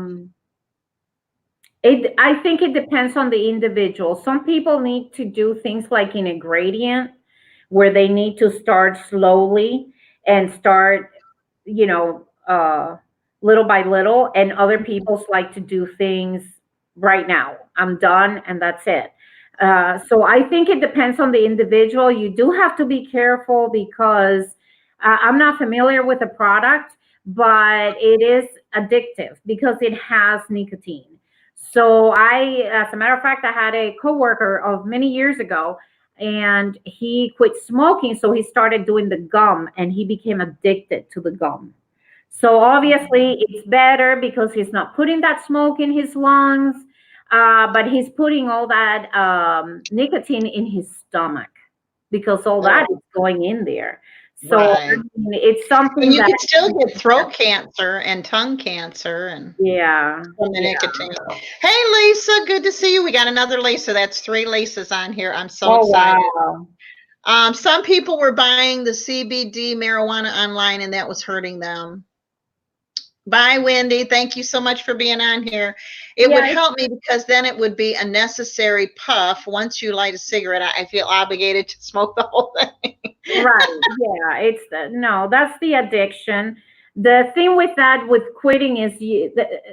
think it depends on the individual. Some people need to do things like in a gradient where they need to start slowly and start, you know, little by little. And other people's like to do things right now. I'm done and that's it. So I think it depends on the individual. You do have to be careful because I'm not familiar with the product, but it is addictive because it has nicotine. So as a matter of fact, I had a coworker of many years ago, and he quit smoking. So he started doing the gum, and he became addicted to the gum. So obviously, it's better because he's not putting that smoke in his lungs, but he's putting all that nicotine in his stomach because all that is going in there. So I Right. mean, it's And something you that, can still get throat cancer and tongue cancer and yeah, from the yeah. nicotine. Hey, Lisa, good to see you. We got another Lisa. That's 3 Lisas on here. I'm so Oh excited. wow. Some people were buying the CBD marijuana online, and that was hurting them. Bye, Wendy. Thank you so much for being on here. It Yeah, would help me because then it would be a necessary puff. Once you light a cigarette, I feel obligated to smoke the whole thing. right. Yeah, it's no, that's the addiction. The thing with that, with quitting, is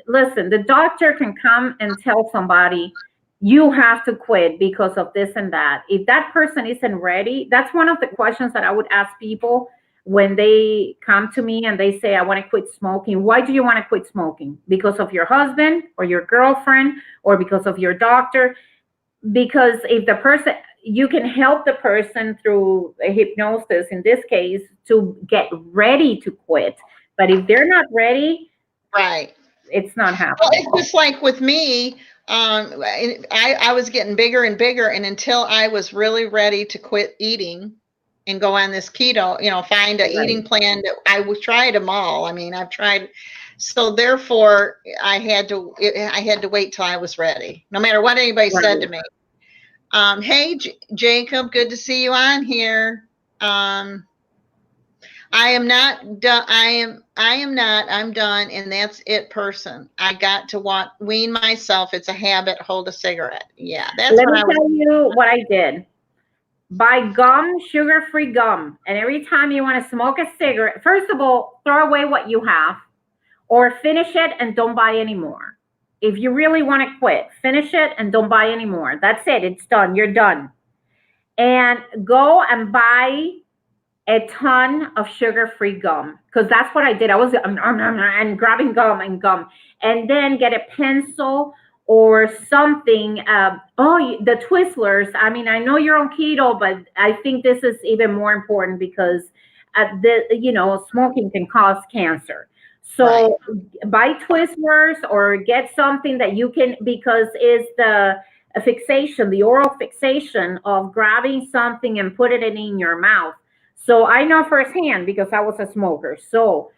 listen, the doctor can come and tell somebody you have to quit because of this and that. If that person isn't ready, that's one of the questions that I would ask people when they come to me and they say, I want to quit smoking. Why do you want to quit smoking? Because of your husband or your girlfriend or because of your doctor? Because if the person, you can help the person through a hypnosis in this case to get ready to quit, but if they're not ready, Right. it's not Well, happening. it's just like with me. I was getting bigger and bigger, and until I was really ready to quit eating and go on this keto, find a Right. eating plan that tried them all. I've tried. So therefore, I had to wait till I was ready, no matter what anybody said to Right. me. Hey, Jacob, good to see you on here. Um, I am not done. I am not. I'm done, and that's it. Person, I got to wean myself. It's a habit. Hold a cigarette. Yeah, that's Let what me I was. tell you what I did. Buy gum, sugar-free gum, and every time you want to smoke a cigarette, first of all, throw away what you have or finish it and don't buy anymore. If you really want to quit, finish it and don't buy anymore. That's it. It's done. You're done. And go and buy a ton of sugar-free gum because that's what I did. I was and grabbing gum and gum, and then get a pencil or something. The Twizzlers. I mean, I know you're on keto, but I think this is even more important because smoking can cause cancer. Right. So buy Twizzlers or get something that you can, because is the a fixation, the oral fixation of grabbing something and put it in your mouth. So I know firsthand because I was a smoker. So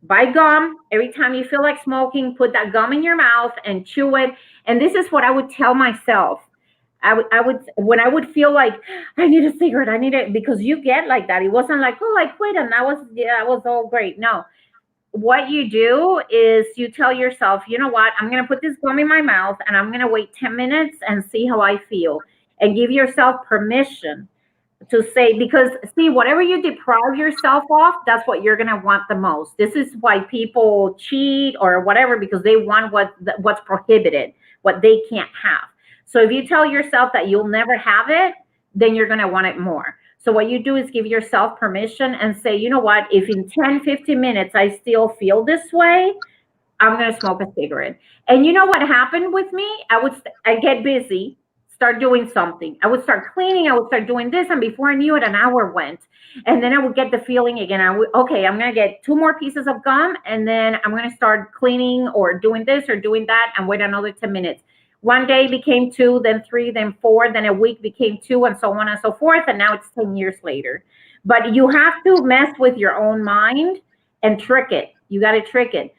buy gum. Every time you feel like smoking, put that gum in your mouth and chew it. And this is what I would tell myself. I would when I would feel like I need a cigarette, I need it, because you get like that. It wasn't like, oh, I quit and that was all great. No, what you do is you tell yourself, you know what, I'm going to put this gum in my mouth and I'm going to wait 10 minutes and see how I feel, and give yourself permission to say, because see, whatever you deprive yourself of, that's what you're going to want the most. This is why people cheat or whatever, because they want what's prohibited, what they can't have. So if you tell yourself that you'll never have it, then you're going to want it more. So what you do is give yourself permission and say, you know what, if in 10, 15 minutes I still feel this way, I'm going to smoke a cigarette. And you know what happened with me? I get busy, start doing something. I would start cleaning. I would start doing this. And before I knew it, an hour went. And then I would get the feeling again. Okay, I'm going to get 2 more pieces of gum. And then I'm going to start cleaning or doing this or doing that and wait another 10 minutes. One day became 2, then 3, then 4, then a week became 2, and so on and so forth. And now it's 10 years later. But you have to mess with your own mind and trick it. You got to trick it.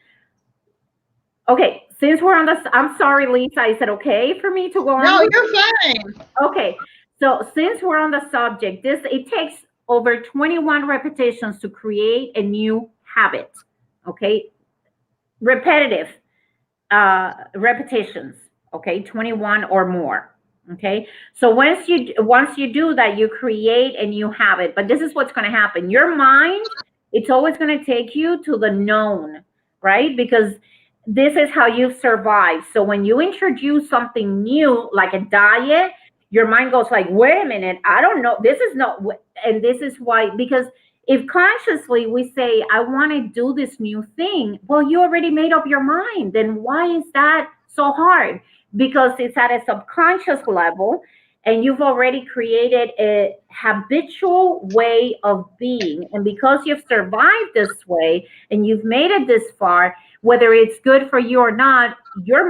Okay, since we're on this, I'm sorry, Lisa, is it okay for me to go on? No, you're fine. Okay, so since we're on the subject, it takes over 21 repetitions to create a new habit, okay? Repetitive repetitions, okay? 21 or more, okay? So once you do that, you create a new habit, but this is what's gonna happen. Your mind, it's always gonna take you to the known, right? Because this is how you've survived. So when you introduce something new, like a diet, your mind goes like, wait a minute, I don't know. This is not, and this is why, because if consciously we say, I want to do this new thing, well, you already made up your mind. Then why is that so hard? Because it's at a subconscious level, and you've already created a habitual way of being. And because you've survived this way and you've made it this far, whether it's good for you or not, your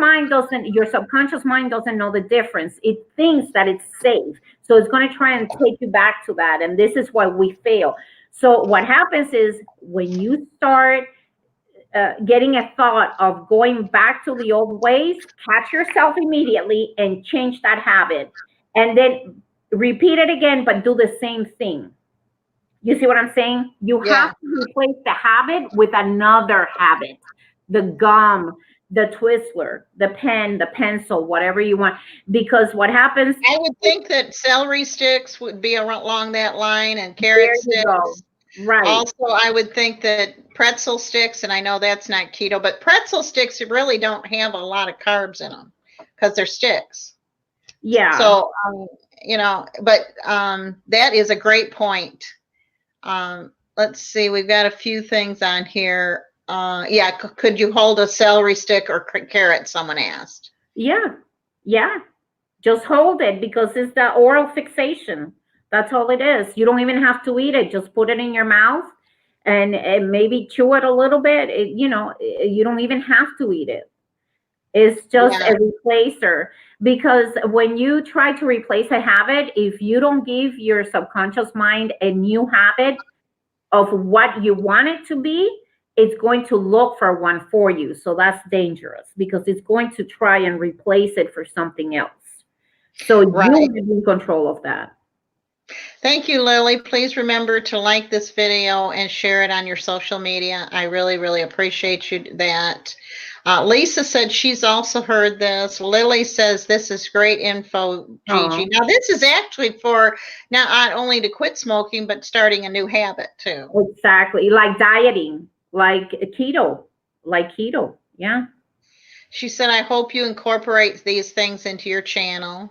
subconscious mind doesn't know the difference. It thinks that it's safe. So it's going to try and take you back to that. And this is why we fail. So what happens is when you start getting a thought of going back to the old ways, catch yourself immediately and change that habit. And then repeat it again, but do the same thing. You see what I'm saying? You have to replace the habit with another habit. The gum, the Twizzler, the pen, the pencil, whatever you want. Because what happens... I would think that celery sticks would be along that line, and carrot sticks. Right. Also, I would think that pretzel sticks, and I know that's not keto, but pretzel sticks really don't have a lot of carbs in them because they're sticks. Yeah. So, but that is a great point. Let's see, we've got a few things on here. Could you hold a celery stick or carrot? Someone asked. Yeah. Just hold it because it's the oral fixation. That's all it is. You don't even have to eat it. Just put it in your mouth and maybe chew it a little bit. You don't even have to eat it. It's just a replacer, because when you try to replace a habit, if you don't give your subconscious mind a new habit of what you want it to be, it's going to look for one for you. So that's dangerous because it's going to try and replace it for something else. So you have to be in control of that. Thank you, Lily. Please remember to like this video and share it on your social media. I really, really appreciate that. Lisa said she's also heard this. Lily says this is great info, Gigi. Now, this is actually for not only to quit smoking, but starting a new habit too. Exactly. Like dieting, like keto. Yeah. She said, I hope you incorporate these things into your channel.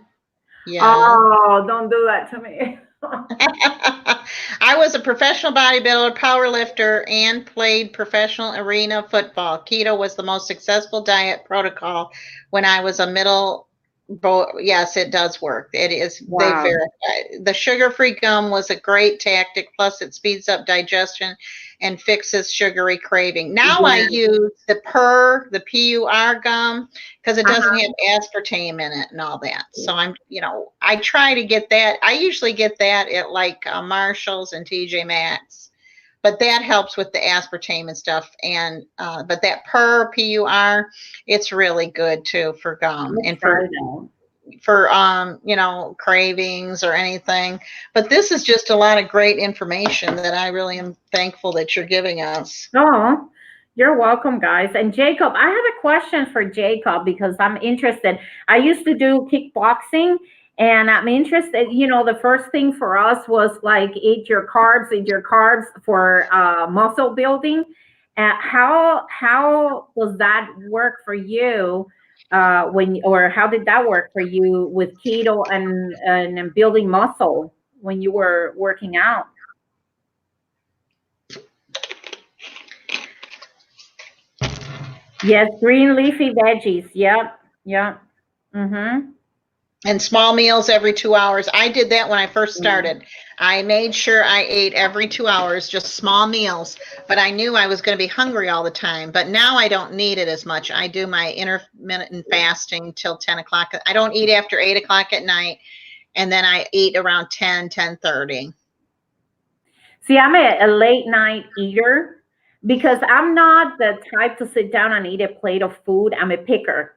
Yeah. Oh, don't do that to me. I was a professional bodybuilder, power lifter, and played professional arena football. Keto was the most successful diet protocol when I was a middle. Yes, it does work. It is. Wow. They verified. The sugar-free gum was a great tactic. Plus, it speeds up digestion and fixes sugary craving. Now I use the PUR gum because it doesn't have aspartame in it and all that. So I try to get that. I usually get that at like Marshall's and TJ Maxx, but that helps with the aspartame and stuff. And but that PUR, it's really good too for gum and for cravings or anything. But this is just a lot of great information that I really am thankful that you're giving us. Oh, you're welcome, guys. And Jacob, I have a question for Jacob because I'm interested. I used to do kickboxing and I'm interested. The first thing for us was like eat your carbs for muscle building. How does that work for you? How did that work for you with keto and building muscle? when you were working out? Yes, green leafy veggies. Yep. Yep. Mm-hmm. And small meals every 2 hours. I did that when I first started. I made sure I ate every 2 hours, just small meals, but I knew I was going to be hungry all the time. But now I don't need it as much. I do my intermittent fasting till 10 o'clock. I don't eat after 8 o'clock at night, and then I eat around 10:30. See, I'm a late night eater because I'm not the type to sit down and eat a plate of food. I'm a picker,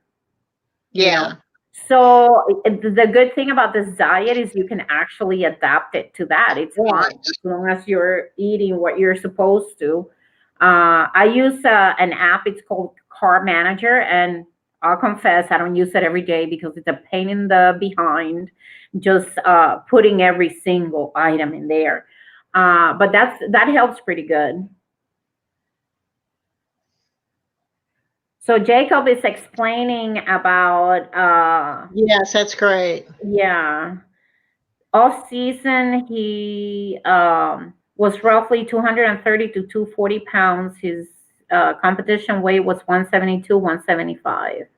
you know. Yeah. So the good thing about this diet is you can actually adapt it to that. It's fine Right. as long as you're eating what you're supposed to. I use an app. It's called Carb Manager, and I'll confess I don't use it every day because it's a pain in the behind just putting every single item in there. But that helps pretty good. So Jacob is explaining about Yes, that's great. yeah. Off season, he was roughly 230 to 240 pounds. His competition weight was 172, 175.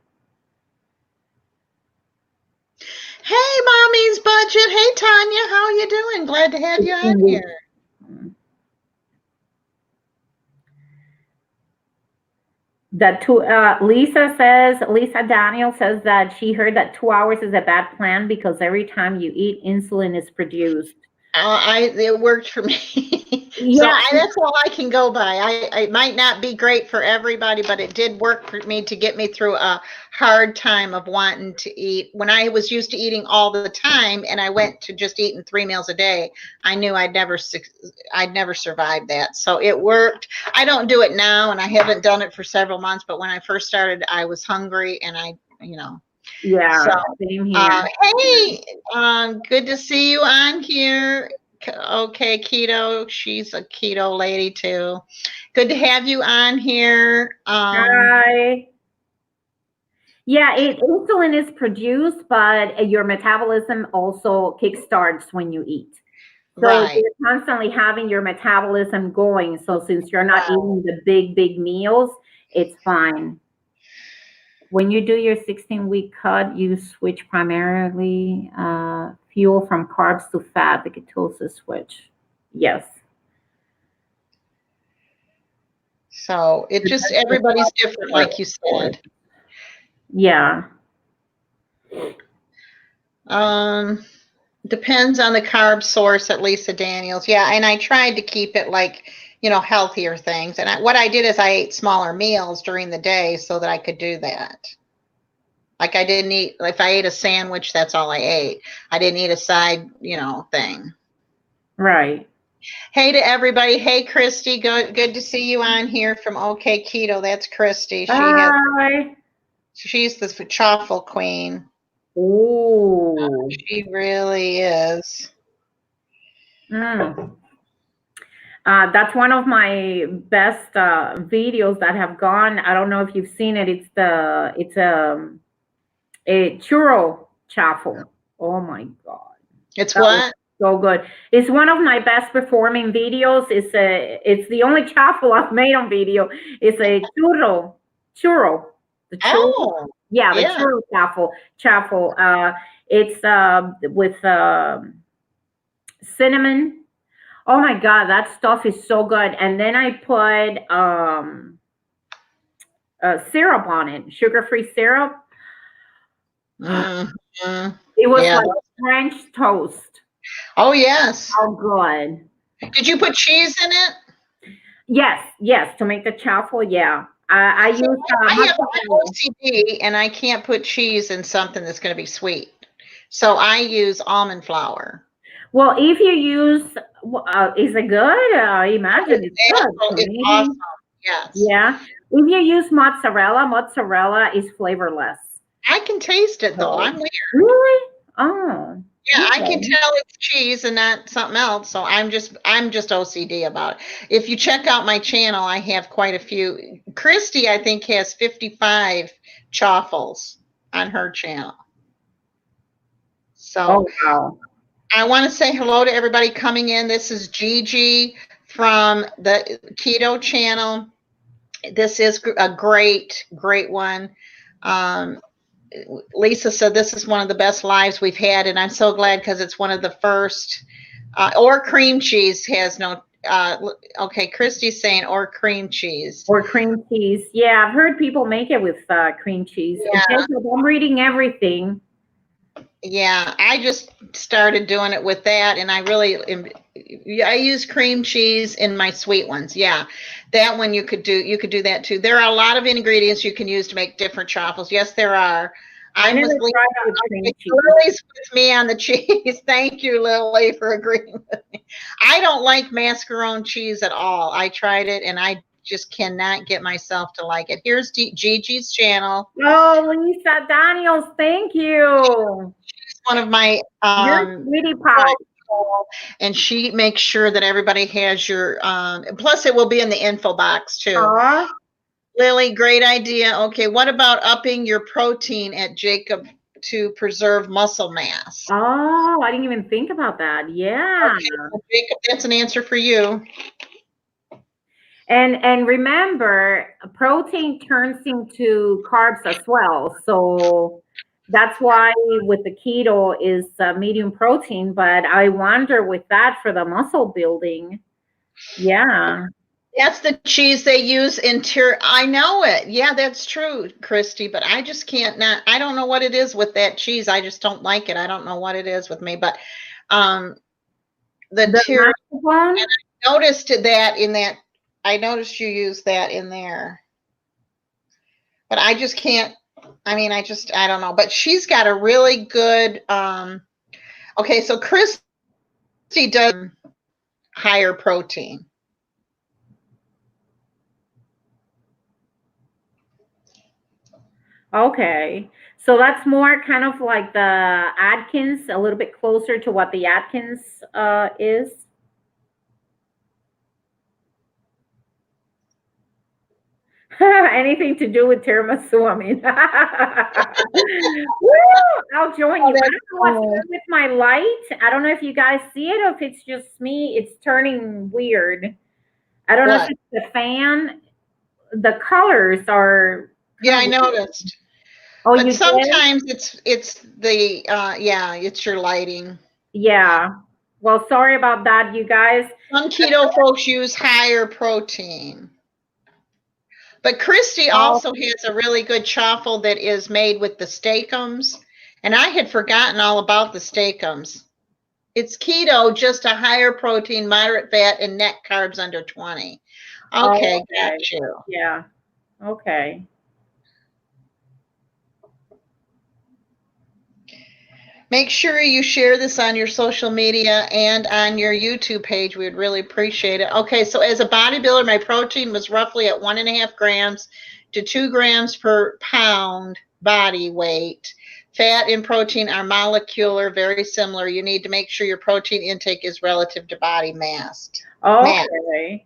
Hey, Mommy's Budget. Hey, Tanya. How are you doing? Glad to have you on here. Lisa Daniel says that she heard that 2 hours is a bad plan because every time you eat, insulin is produced. It worked for me. Yeah. That's all I can go by. It might not be great for everybody, but it did work for me to get me through a hard time of wanting to eat. When I was used to eating all the time and I went to just eating 3 meals a day, I knew I'd never survive that. So it worked. I don't do it now, and I haven't done it for several months, but when I first started, I was hungry, and Yeah, so, same here. hey, good to see you on here. Okay, Keto. She's a keto lady too. Good to have you on here. Hi. Yeah, insulin is produced, but your metabolism also kickstarts when you eat. So Right. you're constantly having your metabolism going. So since you're not eating the big meals, it's fine. When you do your 16-week cut, you switch primarily fuel from carbs to fat, the ketosis switch. Yes. So everybody's different, like you said. Yeah. Depends on the carb source at Lisa Daniels. Yeah, and I tried to keep it like, healthier things. And what I did is I ate smaller meals during the day so that I could do that. Like I didn't eat, if I ate a sandwich, that's all I ate. I didn't eat a side, thing. Right. Hey to everybody. Hey, Christy. Good to see you on here from OK Keto. That's Christy. Bye. She's the chaffle queen. Ooh. She really is. That's one of my best videos that have gone. I don't know if you've seen it. It's a churro chaffle. Oh my God. It's what? So good. It's one of my best performing videos. It's the only chaffle I've made on video. It's a churro. The churro. Oh. Yeah, the churro chaffle. It's with cinnamon. Oh my God, that stuff is so good. And then I put syrup on it, sugar-free syrup. Mm-hmm. It was like French toast. Oh, yes. Oh, good. Did you put cheese in it? Yes, to make the chaffle, yeah. I use I have OCD, and I can't put cheese in something that's going to be sweet. So I use almond flour. Well, if you use, is it good? I imagine it's good. It's awesome. Yes. Yeah. If you use mozzarella is flavorless. I can taste it though. I'm weird. Really? Oh. Yeah, okay. I can tell it's cheese and not something else. So I'm just OCD about it. If you check out my channel, I have quite a few. Christy, I think, has 55 chaffles on her channel. So wow. I want to say hello to everybody coming in. This is Gigi from the Keto channel. This is a great, great one. Um, Lisa said this is one of the best lives we've had, and I'm so glad because it's one of the first. Or cream cheese has no. Okay, Christy's saying or cream cheese. Or cream cheese. Yeah, I've heard people make it with cream cheese. Yeah. Jacob, I'm reading everything. Yeah, I just started doing it with that, and I use cream cheese in my sweet ones. Yeah, that one you could do that too. There are a lot of ingredients you can use to make different truffles. Yes, there are. I never with tried it with cream cheese. Lily's with me on the cheese. Thank you, Lily, for agreeing with me. I don't like mascarpone cheese at all. I tried it, and I just cannot get myself to like it. Here's Gigi's channel. Oh, Lisa Daniels, thank you. She's one of my You're sweetie pie. and she makes sure that everybody has your plus it will be in the info box too. Aww. Lily, great idea. Okay, what about upping your protein at Jacob to preserve muscle mass? Oh, I didn't even think about that. Yeah. Okay, well, Jacob, that's an answer for you. And remember, protein turns into carbs as well. So that's why with the keto is medium protein. But I wonder with that for the muscle building. Yeah. That's the cheese they use in I know it. Yeah, that's true, Christy, but I just can't I don't know what it is with that cheese. I just don't like it. I don't know what it is with me, but the and I noticed that in that I noticed you use that in there. But I just can't I don't know, but she's got a really good okay, so Christy does higher protein. Okay. So that's more kind of like the Atkins, a little bit closer to what the Atkins is. Anything to do with tiramisu, I mean. Woo! I'll join you. I don't know what's wrong with my light. I don't know if you guys see it or if it's just me. It's turning weird. I don't know if it's the fan. The colors are. Yeah, I noticed. Oh, but sometimes it's the it's your lighting. Yeah. Well, sorry about that, you guys. Some keto folks use higher protein. But Christy also has a really good chaffle that is made with the steakums. And I had forgotten all about the steakums. It's keto, just a higher protein, moderate fat, and net carbs under 20. Okay, got you. Yeah. Okay. Make sure you share this on your social media and on your YouTube page. We would really appreciate it. Okay, so as a bodybuilder, my protein was roughly at 1.5 grams to 2 grams per pound body weight. Fat and protein are molecular, very similar. You need to make sure your protein intake is relative to body mass. Okay.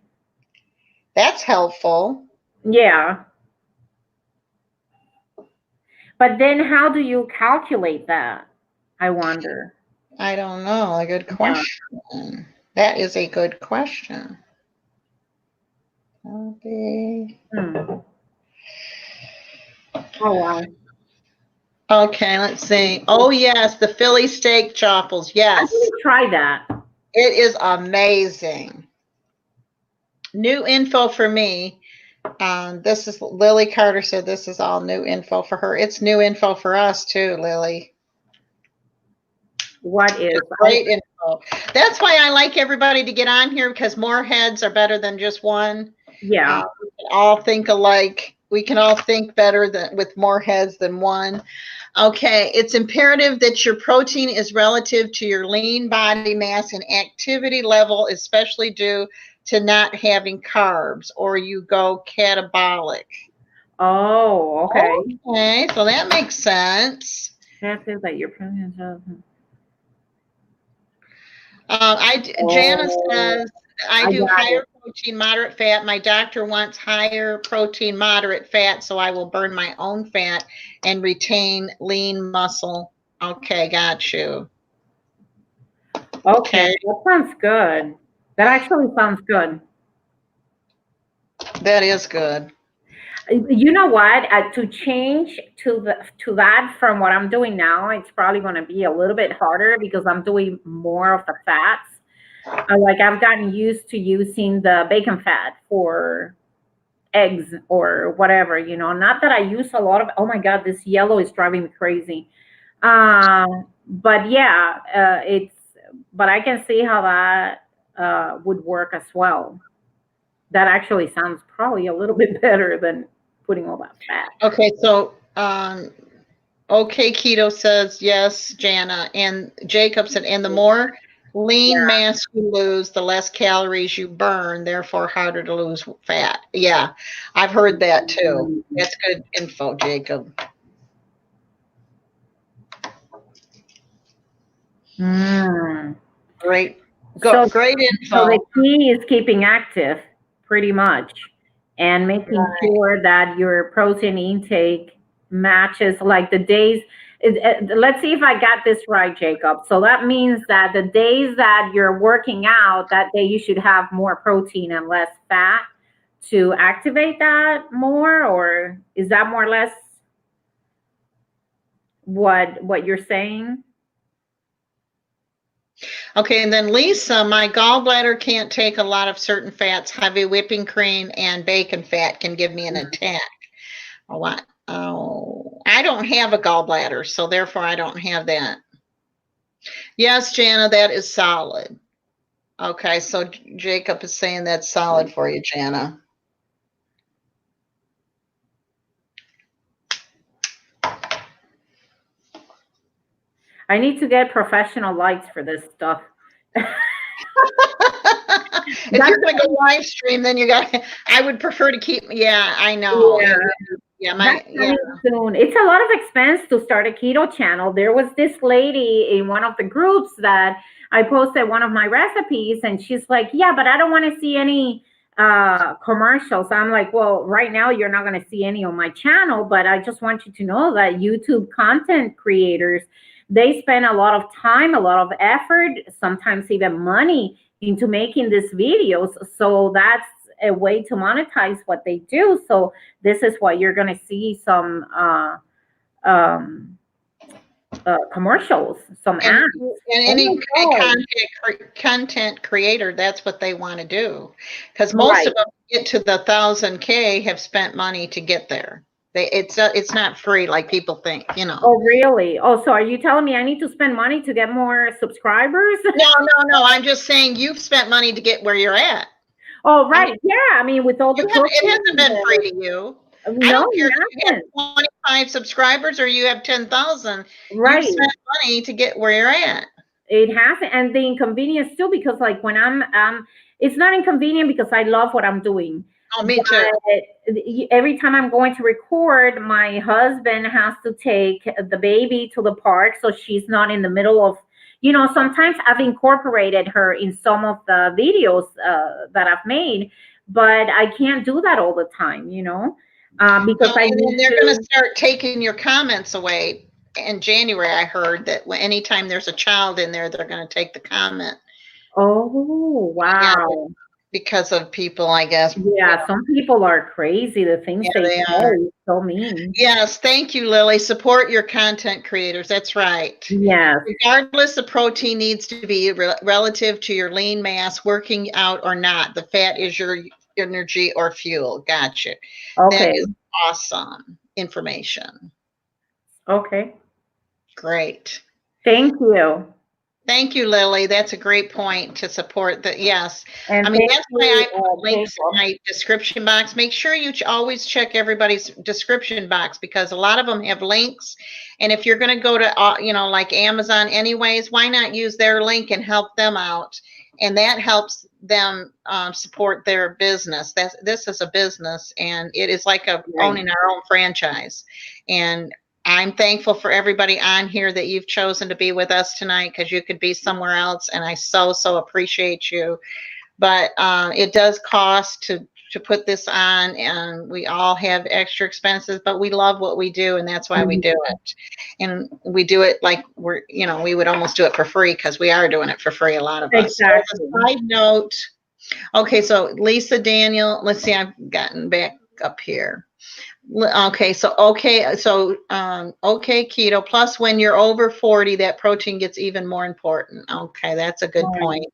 That's helpful. Yeah. But then how do you calculate that? I wonder. I don't know. A good question. Yeah. That is a good question. Okay. Oh, wow. Okay, let's see. Oh, yes, the Philly steak chaffles. Yes. I didn't try that. It is amazing. New info for me. This is Lily Carter said this is all new info for her. It's new info for us too, Lily. What is great info? That's why I like everybody to get on here because more heads are better than just one. Yeah. We can all think alike. We can all think better with more heads than one. Okay, it's imperative that your protein is relative to your lean body mass and activity level, especially due to not having carbs, or you go catabolic. Oh, okay. Okay, so that makes sense. That says that your protein is. Janice says, I do higher protein, moderate fat. My doctor wants higher protein, moderate fat, so I will burn my own fat and retain lean muscle. Okay, got you. Okay, Okay, that sounds good. That actually sounds good. that is good. You know what? To change to that from what I'm doing now, it's probably going to be a little bit harder because I'm doing more of the fats. Like I've gotten used to using the bacon fat for eggs or whatever, Not that I use a lot of. Oh my God, this yellow is driving me crazy. But yeah, it's. But I can see how that would work as well. That actually sounds probably a little bit better than putting all that fat. Okay, so okay, Keto says yes, Jana, and Jacob said, and the more lean Yeah. mass you lose, the less calories you burn, therefore harder to lose fat. Yeah, I've heard that too. That's good info, Jacob. Mm. Great, So, great so the info. key is keeping active, pretty much, and making Right. sure that your protein intake matches like the days. Let's see if I got this right, Jacob. So that means that the days that you're working out, that day you should have more protein and less fat to activate that more, or is that more or less what you're saying? Okay, and then Lisa, my gallbladder can't take a lot of certain fats. Heavy whipping cream and bacon fat can give me an attack. Oh, what? Oh, I don't have a gallbladder, so therefore I don't have that. Yes, Jana, that is solid. Okay, so Jacob is saying that's solid for you, Jana. I need to get professional lights for this stuff. If That's you're going to go live stream, then you got. I would prefer to keep. Yeah, I know. yeah, Yeah, that's yeah. coming soon. It's a lot of expense to start a keto channel. There was this lady in one of the groups that I posted one of my recipes, and she's like, "Yeah, but I don't want to see any commercials." I'm like, "Well, right now you're not going to see any on my channel, but I just want you to know that YouTube content creators, they spend a lot of time, a lot of effort, sometimes even money into making these videos. So that's a way to monetize what they do. So this is what you're going to see some um, commercials, some And ads. Oh any my God. content creator, that's what they want to do, because most of Right. them get to the 1,000K have spent money to get there. It's not free like people think, you know. Oh, really? Oh, so are you telling me I need to spend money to get more subscribers? No, no, no. I'm just saying you've spent money to get where you're at. Oh, I mean, right. Yeah. I mean, with all the it cooking, hasn't been free to you. I no, don't care it if you have hasn't. 25 subscribers or you have 10,000. You've Right. spent money to get where you're at. It hasn't, and the inconvenience too, because like when I'm it's not inconvenient because I love what I'm doing. Oh, me too. But every time I'm going to record, my husband has to take the baby to the park, so she's not in the middle of, sometimes I've incorporated her in some of the videos that I've made, but I can't do that all the time, because Well, I and then need they're going to. to start taking your comments away. In January, I heard that anytime there's a child in there, they're going to take the comment. Oh, Yeah, wow. because of people, I guess. Yeah, some people are crazy. The things Yeah, they they are. say is so mean. Yes, thank you, Lily. Support your content creators. That's right. Yes. Regardless, the protein needs to be relative to your lean mass, working out or not. The fat is your energy or fuel. Gotcha. That Okay. is awesome information. Okay. Great. Thank you. Thank you, Lily. That's a great point to support the, yes. I And mean, thank that's why I you, put links in Jacob. my description box. Make sure you always check everybody's description box because a lot of them have links. And if you're going to go to, like Amazon anyways, why not use their link and help them out? And that helps them support their business. This is a business and it is like Right. owning our own franchise. And I'm thankful for everybody on here that you've chosen to be with us tonight because you could be somewhere else, and I so appreciate you. But it does cost to to put this on, and we all have extra expenses, but we love what we do, and that's why we do it. And we do it like we would almost do it for free, because we are doing it for free, a lot of us. Exactly. So as a side note, okay, so Lisa, Daniel, let's see, I've gotten back up here. Okay, so keto. Plus, when you're over 40, that protein gets even more important. Okay, that's a good point,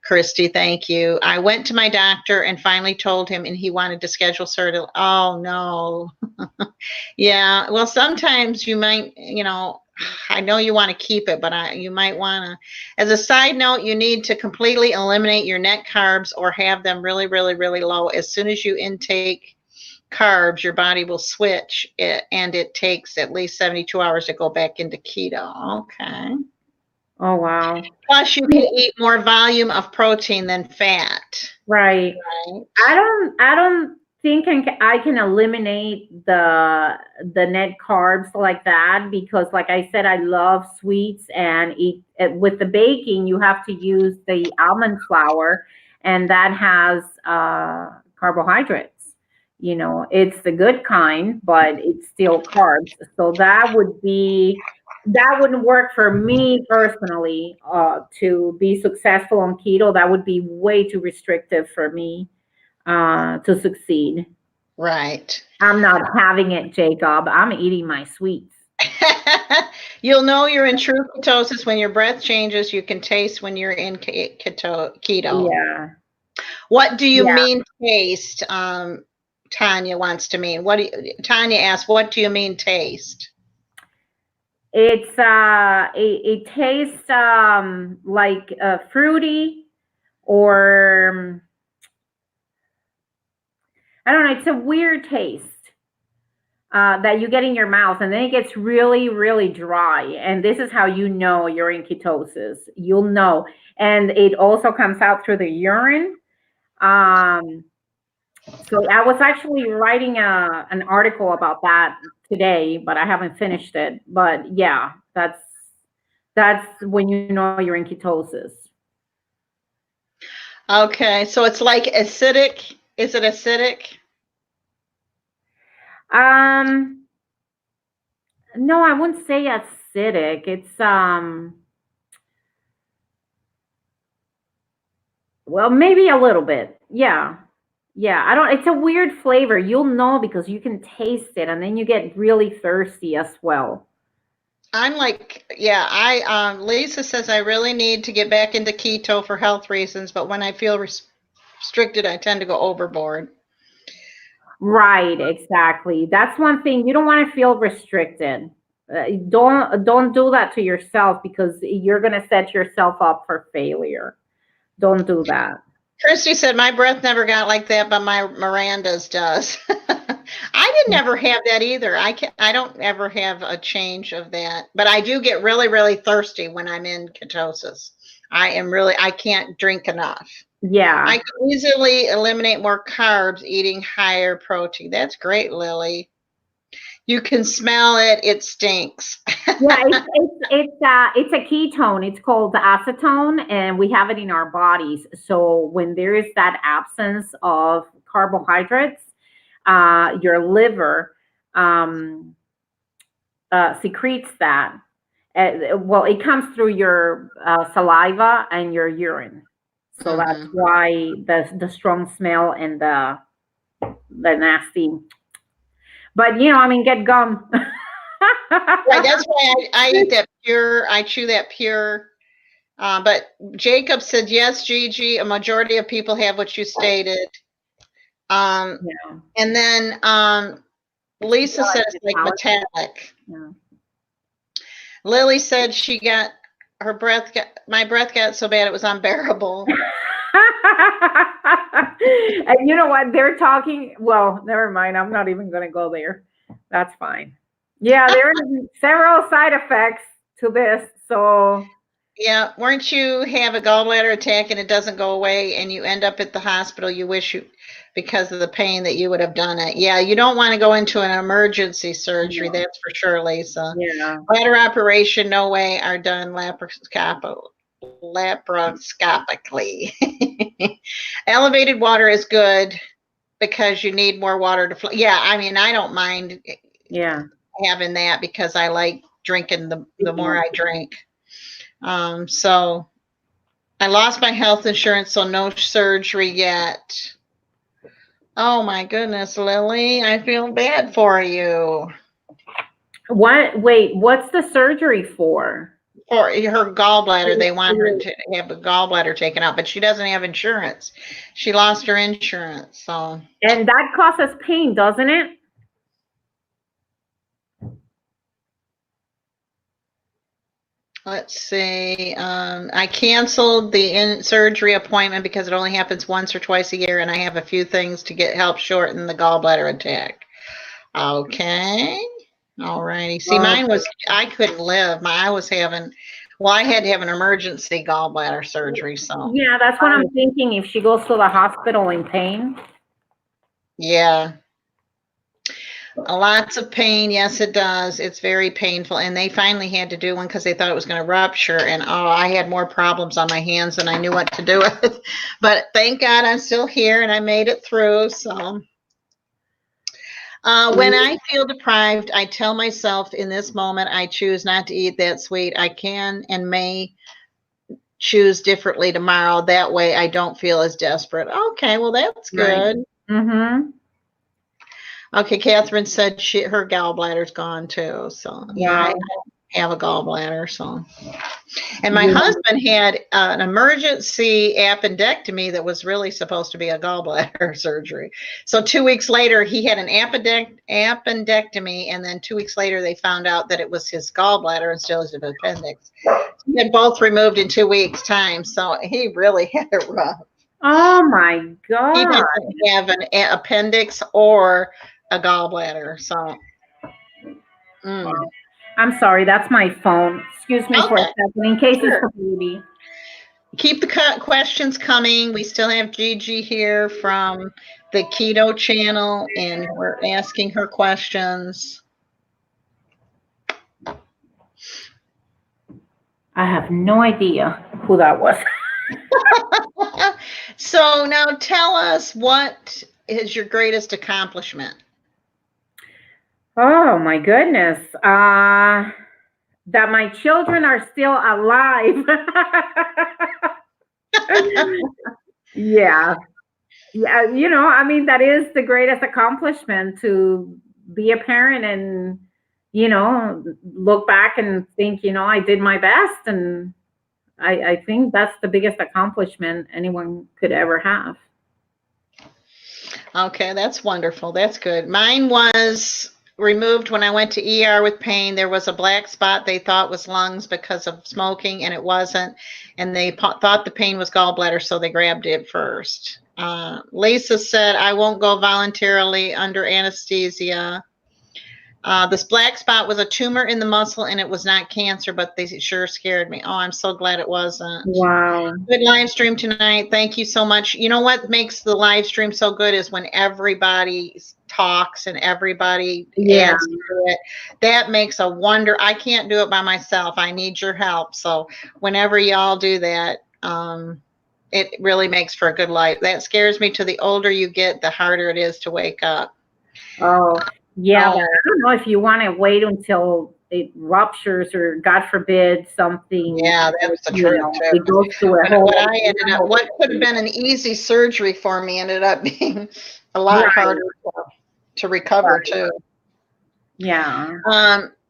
Christy. Thank you. I went to my doctor and finally told him, and he wanted to schedule surgery. Oh no. Yeah. Well, sometimes you might, I know you want to keep it, but you might want to. As a side note, you need to completely eliminate your net carbs or have them really, really, really low. As soon as you intake carbs, your body will switch it, and it takes at least 72 hours to go back into keto. Okay. Oh, wow. Plus, you can eat more volume of protein than fat. Right. I don't think I can eliminate the net carbs like that, because like I said, I love sweets, and with the baking, you have to use the almond flour, and that has carbohydrates. It's the good kind, but it's still carbs. So that wouldn't work for me personally, to be successful on keto. That would be way too restrictive for me to succeed. Right. I'm not having it, Jacob. I'm eating my sweets. You'll know you're in true ketosis when your breath changes. You can taste when you're in keto. Yeah. What do you mean taste? Tanya wants to mean. Tanya asks, what do you mean taste? It's it tastes like fruity, or I don't know. It's a weird taste that you get in your mouth, and then it gets really, really dry. And this is how you know you're in ketosis. You'll know, and it also comes out through the urine. So I was actually writing an article about that today, but I haven't finished it. But yeah, that's when you know you're in ketosis. Okay, so it's like acidic. Is it acidic? No, I wouldn't say acidic. It's well, maybe a little bit. Yeah. Yeah, I don't. It's a weird flavor. You'll know because you can taste it, and then you get really thirsty as well. I'm like, yeah, Lisa says I really need to get back into keto for health reasons, but when I feel restricted, I tend to go overboard. Right, exactly. That's one thing. You don't want to feel restricted. Don't do that to yourself, because you're going to set yourself up for failure. Don't do that. Christy said my breath never got like that, but my Miranda's does. I didn't ever have that either. I don't ever have a change of that, but I do get really, really thirsty when I'm in ketosis. I can't drink enough. Yeah. I can easily eliminate more carbs eating higher protein. That's great, Lily. You can smell it. It stinks. Yeah, it's a ketone. It's called acetone, and we have it in our bodies. So when there is that absence of carbohydrates, your liver secretes that. Well, it comes through your saliva and your urine. So that's why the strong smell and the nasty. But get gum. Right, that's why I eat that pure. I chew that pure. But Jacob said yes, Gigi. A majority of people have what you stated. And then Lisa said it's like metallic. Yeah. Lily said my breath got so bad it was unbearable. And you know what? They're talking. Well, never mind. I'm not even going to go there. That's fine. Yeah, there are several side effects to this. So yeah, weren't you have a gallbladder attack and it doesn't go away, and you end up at the hospital? You wish because of the pain that you would have done it. Yeah, you don't want to go into an emergency surgery. Yeah. That's for sure, Lisa. Yeah. Bladder operation, no way, are done laparoscopically. Elevated water is good. because you need more water to flow. Yeah, I mean, I don't mind Yeah. having that because I like drinking the more I drink. So I lost my health insurance, so no surgery yet. Oh my goodness, Lily, I feel bad for you. What? Wait, what's the surgery for? For her gallbladder, they want her to have the gallbladder taken out, but she doesn't have insurance. She lost her insurance, so. And that causes pain, doesn't it? Let's see. I canceled the surgery appointment because it only happens once or twice a year, and I have a few things to get help shorten the gallbladder attack. Okay. All righty. See, mine was, I couldn't live. I was having, well, I had to have an emergency gallbladder surgery, so. Yeah, that's what I'm thinking. If she goes to the hospital in pain. Yeah. Lots of pain. Yes, it does. It's very painful. And they finally had to do one because they thought it was going to rupture. And oh, I had more problems on my hands than I knew what to do with. But thank God I'm still here and I made it through. So when I feel deprived, I tell myself in this moment, I choose not to eat that sweet. I can and may choose differently tomorrow. That way I don't feel as desperate. Okay, well, that's good. Right. Mm-hmm. Okay, Catherine said her gallbladder's gone too. So yeah, I have a gallbladder. So, and my husband had an emergency appendectomy that was really supposed to be a gallbladder surgery. So 2 weeks later, he had an appendectomy, and then 2 weeks later, they found out that it was his gallbladder instead of his appendix. He had both removed in 2 weeks' time, so he really had it rough. Oh my God! He doesn't have an appendix or a gallbladder, so. I'm sorry, that's my phone. Excuse me for a second, in case it's a baby. Keep the questions coming. We still have Gigi here from the Keto channel, and we're asking her questions. I have no idea who that was. So now tell us, what is your greatest accomplishment? Oh my goodness. That my children are still alive. Yeah. Yeah, you know, I mean, that is the greatest accomplishment, to be a parent and, you know, look back and think, you know, I did my best. And I think that's the biggest accomplishment anyone could ever have. Okay, that's wonderful. That's good. Mine was removed when I went to ER with pain. There was a black spot they thought was lungs because of smoking, and it wasn't. And they thought the pain was gallbladder, so they grabbed it first. Lisa said, I won't go voluntarily under anesthesia. This black spot was a tumor in the muscle, and it was not cancer, but they sure scared me. Oh, I'm so glad it wasn't. Wow. Good live stream tonight. Thank you so much. You know what makes the live stream so good is when everybody talks and everybody adds to it. That makes a wonder. I can't do it by myself. I need your help. So whenever y'all do that, it really makes for a good life. That scares me. To the older you get, the harder it is to wake up. Oh, yeah. But I don't know if you want to wait until it ruptures or, God forbid, something. Yeah, that's the truth. It goes to a whole. What could have been an easy surgery for me ended up being a lot harder to recover too. Yeah.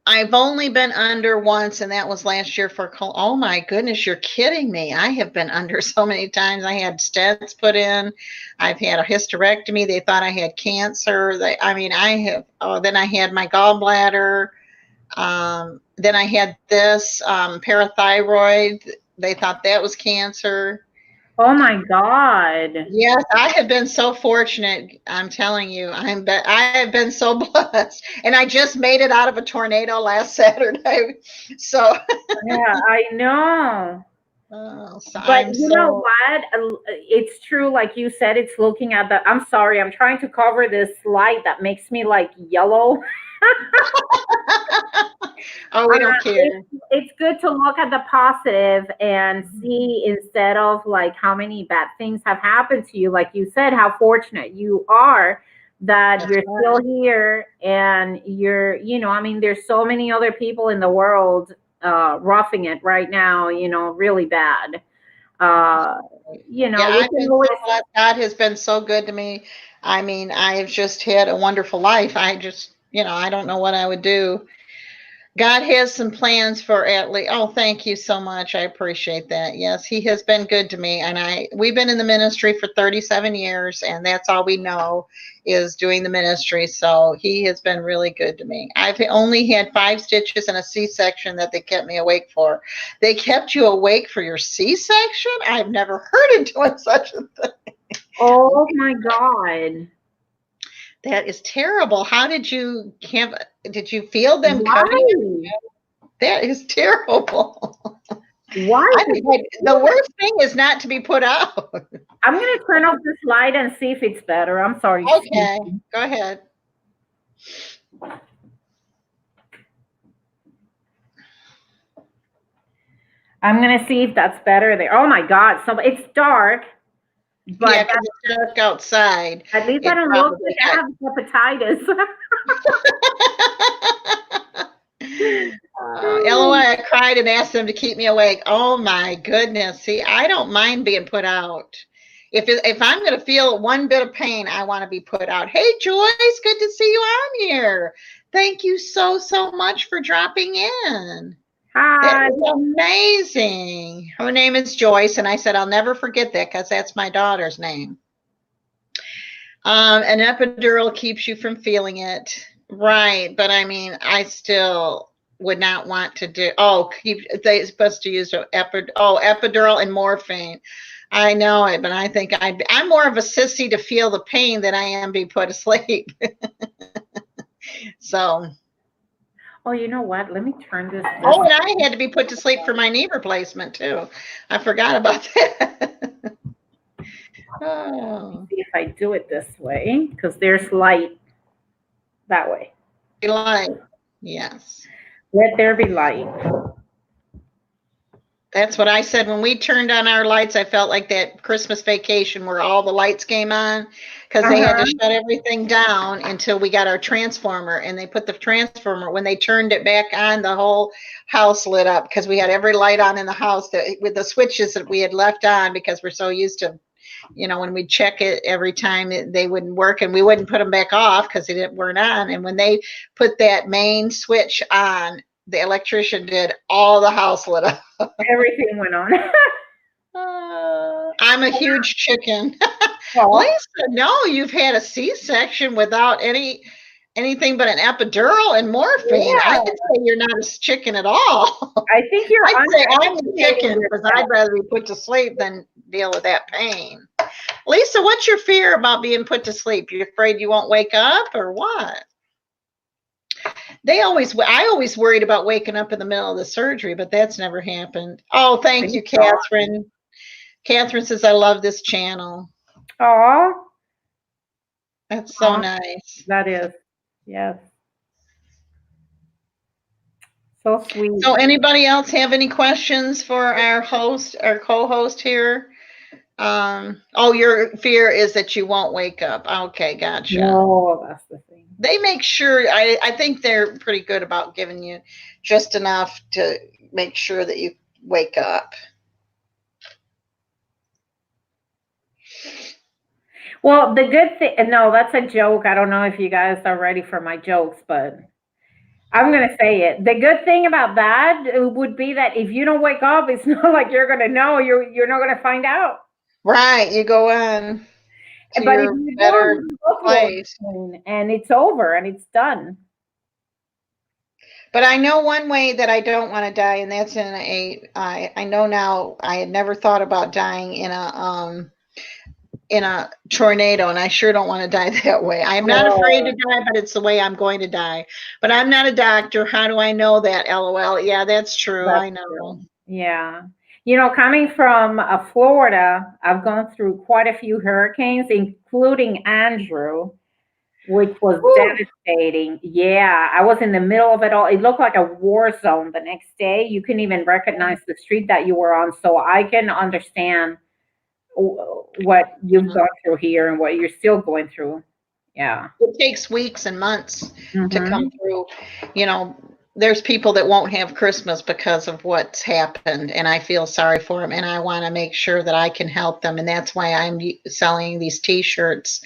I've only been under once, and that was last year for oh my goodness, you're kidding me. I have been under so many times. I had stents put in. I've had a hysterectomy. They thought I had cancer. Then I had my gallbladder. Then I had this parathyroid. They thought that was cancer. Oh my God. Yes, I have been so fortunate. I'm telling you, I have been so blessed. And I just made it out of a tornado last Saturday. So yeah, I know. But you know what? It's true, like you said, it's looking at the, I'm sorry, I'm trying to cover this light that makes me like yellow. Oh, we don't care. It's good to look at the positive and see, instead of like how many bad things have happened to you, like you said, how fortunate you are that That's you're right. still here, and I mean, there's so many other people in the world roughing it right now, really bad. Uh, Yeah, we I've can been always. so blessed. God has been so good to me. I mean, I've just had a wonderful life. I just, I don't know what I would do. God has some plans for at least. Oh, thank you so much. I appreciate that. Yes, He has been good to me, and we've been in the ministry for 37 years, and that's all we know is doing the ministry. So He has been really good to me. I've only had 5 stitches and a C-section that they kept me awake for. They kept you awake for your C-section? I've never heard of doing such a thing. Oh my God. That is terrible. How did you have? Did you feel them cutting you? Why? That is terrible. Why? The worst thing is not to be put out. I'm going to turn off this light and see if it's better. I'm sorry. Okay, go ahead. I'm going to see if that's better there. Oh my God. So it's dark, but Yeah, because it's dark outside. at least I It don't look probably like I have hepatitis. LOL, I cried and asked them to keep me awake. Oh my goodness. See, I don't mind being put out. If I'm going to feel one bit of pain, I want to be put out. Hey, Joyce, good to see you on here. Thank you so, so much for dropping in. That Hi. is amazing. Her name is Joyce, and I said I'll never forget that because that's my daughter's name. An epidural keeps you from feeling it, right? But I mean, I still would not want to do. Oh, they're supposed to use epidural and morphine. I know it, but I think I'm more of a sissy to feel the pain than I am be put asleep. So. Oh, you know what? Let me turn this. Oh, and I had to be put to sleep for my knee replacement too. I forgot about that. Oh. See if I do it this way, because there's light that way. Light. Yes. Let there be light. That's what I said. When we turned on our lights, I felt like that Christmas vacation where all the lights came on because they had to shut everything down until we got our transformer. And they put the transformer, when they turned it back on, the whole house lit up because we had every light on in the house with the switches that we had left on because we're so used to, when we check it every time they wouldn't work, and we wouldn't put them back off because they weren't on. And when they put that main switch on, the electrician did, all the house lit up. Everything went on. I'm a huge chicken. Oh. Lisa, no, you've had a C-section without anything but an epidural and morphine. Yeah. I would say you're not a chicken at all. I think you're. I'd say I'm a chicken because I'd rather be put to sleep than deal with that pain. Lisa, what's your fear about being put to sleep? You afraid you won't wake up or what? I always worried about waking up in the middle of the surgery, but that's never happened. Oh, thank you, Catherine. Catherine says, I love this channel. Oh, that's so nice. That is, yes. So sweet. So anybody else have any questions for our co-host here? Your fear is that you won't wake up. Okay, gotcha. No, that's the thing. They make sure, I think they're pretty good about giving you just enough to make sure that you wake up. Well, the good thing, no, that's a joke. I don't know if you guys are ready for my jokes, but I'm going to say it. The good thing about that would be that if you don't wake up, it's not like you're going to know. You're not going to find out. Right. You go on to but your if you better place. And it's over and it's done. But I know one way that I don't want to die, and that's I know now, I had never thought about dying in a tornado, and I sure don't want to die that way. I am not afraid to die, but it's the way I'm going to die. But I'm not a doctor. How do I know that? LOL. Yeah, that's true. I know. True. Yeah. Coming from Florida, I've gone through quite a few hurricanes, including Andrew. which was Woo. devastating. Yeah, I was in the middle of it all. It looked like a war zone the next day. You couldn't even recognize the street that you were on. So I can understand what you've gone through here and what you're still going through. Yeah. It takes weeks and months to come Hmm. through. You know, there's people that won't have Christmas because of what's happened, and I feel sorry for them, and I want to make sure that I can help them, and that's why I'm selling these T-shirts.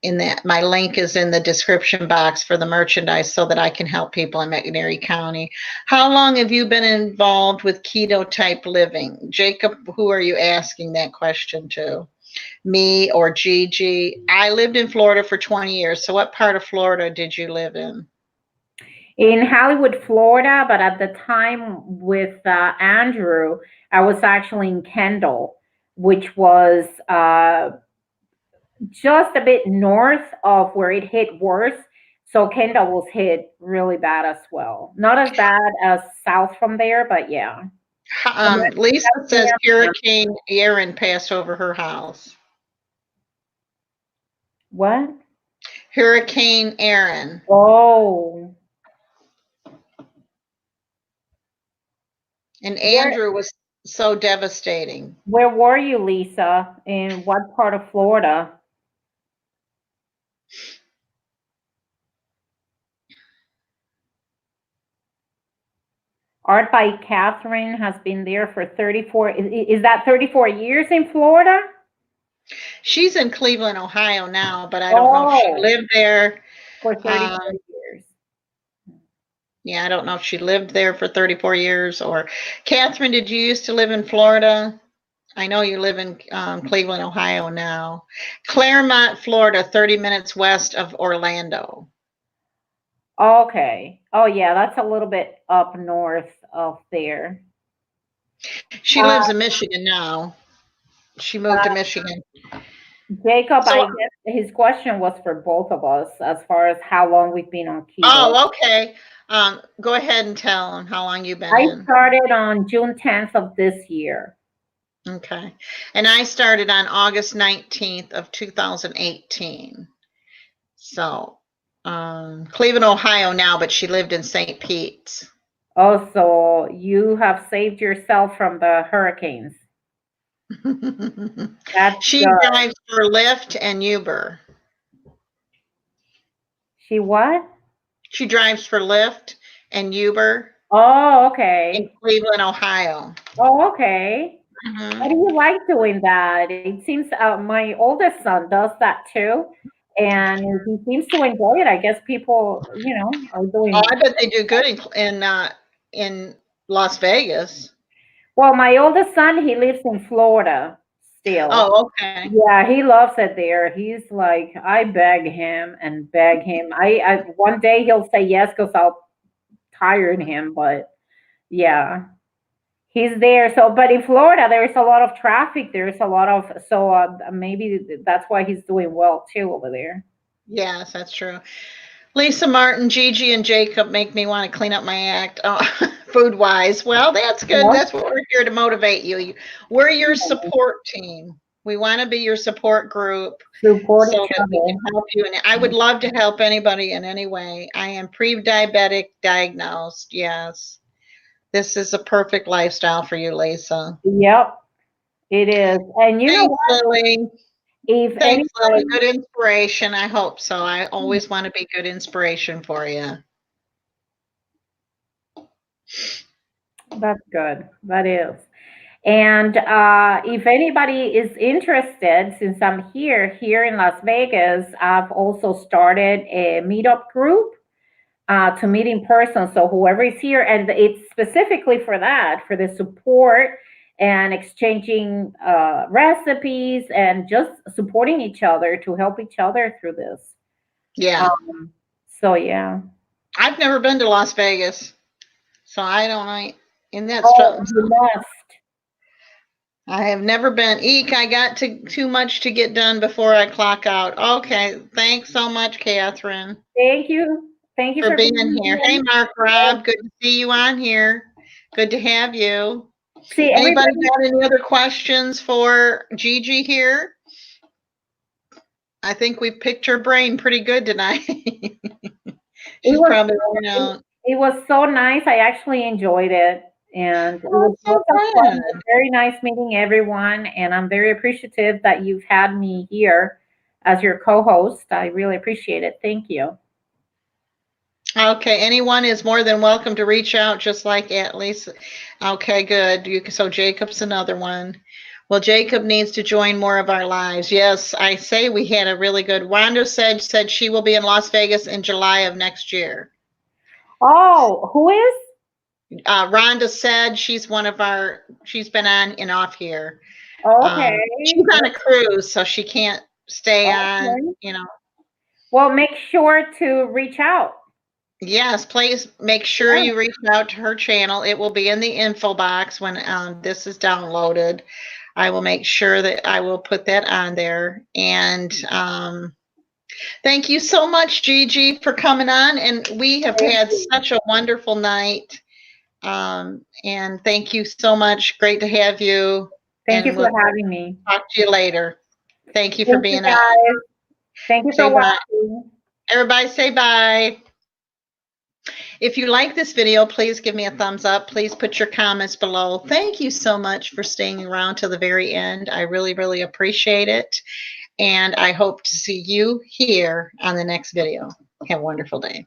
In that, my link is in the description box for the merchandise so that I can help people in McNairy County. How long have you been involved with keto type living? Jacob, who are you asking that question to? Me or Gigi? I lived in Florida for 20 years. So what part of Florida did you live in? In Hollywood, Florida, but at the time with Andrew, I was actually in Kendall, which was just a bit north of where it hit worse. So Kendall was hit really bad as well. Not as bad as south from there, but yeah. And Lisa that's the says answer. Hurricane Erin passed over her house. What? Hurricane Erin. Oh, And where Andrew was so devastating. where were you, Lisa? In what part of Florida? Art by Catherine has been there for 34. Is that 34 years in Florida? She's in Cleveland, Ohio now, but I don't know if she Oh, lived there. for Um, 34 years. yeah, I don't know if she lived there for 34 years or Catherine, did you used to live in Florida? I know you live in Cleveland, Ohio now. Claremont, Florida, 30 minutes west of Orlando. Okay. Oh, yeah, that's a little bit up north of there. She Uh, lives in Michigan now. She moved to Michigan. Jacob, So, I guess his question was for both of us as far as how long we've been on keto. oh, okay. Go ahead and tell them how long you've been I in. started on June 10th of this year. Okay. And I started on August 19th of 2018. So, Cleveland, Ohio now, but she lived in St. Pete's. Also, you have saved yourself from the hurricanes. That's She good. drives for Lyft and Uber. She what? She drives for Lyft and Uber Oh, in okay. Cleveland, Ohio. Oh, okay. How Mhm. do you like doing that? It seems my oldest son does that too, and he seems to enjoy it. I guess people, are Oh, doing I bet they do good in Las Vegas. well. My oldest son, he lives in Florida still. Oh, okay. Yeah, he loves it there. He's like, I beg him and beg him. I one day he'll say yes because I'll tire him, but yeah. He's there. So, but in Florida, there's a lot of traffic. There's a lot of, so maybe that's why he's doing well too over there. Yes, that's true. Lisa Martin, Gigi, and Jacob make me want to clean up my act, food wise. Well, that's good. Yeah. That's what we're here to motivate you. We're your support team. We want to be your support group Support so each that we can other. help you. And I would love to help anybody in any way. I am pre diabetic diagnosed. Yes. This is a perfect lifestyle for you, Lisa. Yep, it is. And you know Thanks, what? Lily. If Thanks, Lily. anybody, Good inspiration. I hope so. I always want to be good inspiration for you. that's good. That is. And if anybody is interested, since I'm here in Las Vegas, I've also started a meetup group to meet in person. So whoever is here, and it's specifically for that, for the support and exchanging recipes and just supporting each other to help each other through this. Yeah. Um, so yeah. I've never been to Las Vegas, so I don't know. And that's Oh, you must. I have never been. Eek, I got too much to get done before I clock out. Okay, thanks so much, Catherine, Thank you. Thank you for for being being here. Hey, here. Mark, Rob, good to see you on here. Good to have you. See Anybody everybody. got any other questions for Gigi here? I think we picked her brain pretty good tonight. She's It was probably worn out. it was so nice. I actually enjoyed it, and it Oh, was so lots of fun. glad. Very nice meeting everyone, and I'm very appreciative that you've had me here as your co-host. I really appreciate it. Thank you. Okay, anyone is more than welcome to reach out, just like at least. Okay, good. So Jacob's another one. Well, Jacob needs to join more of our lives. Yes, I say we had a really good. Wanda said she will be in Las Vegas in July of next year. Oh, who is? Rhonda said she's one of our. She's been on and off here. Okay. She's on a cruise, so she can't stay on. Okay. You know. Well, make sure to reach out. Yes, please make sure Yeah. you reach out to her channel. It will be in the info box when this is downloaded. I will make sure that I will put that on there. And thank you so much, Gigi, for coming on. And we have Thank had you. such a wonderful night. And thank you so much. Great to have you. Thank you And for we'll having me. talk to you later. Thank you for Thank you, being on. guys. Thank you for Say bye. watching. Everybody say bye. If you like this video, please give me a thumbs up. Please put your comments below. Thank you so much for staying around till the very end. I really, really appreciate it. And I hope to see you here on the next video. Have a wonderful day.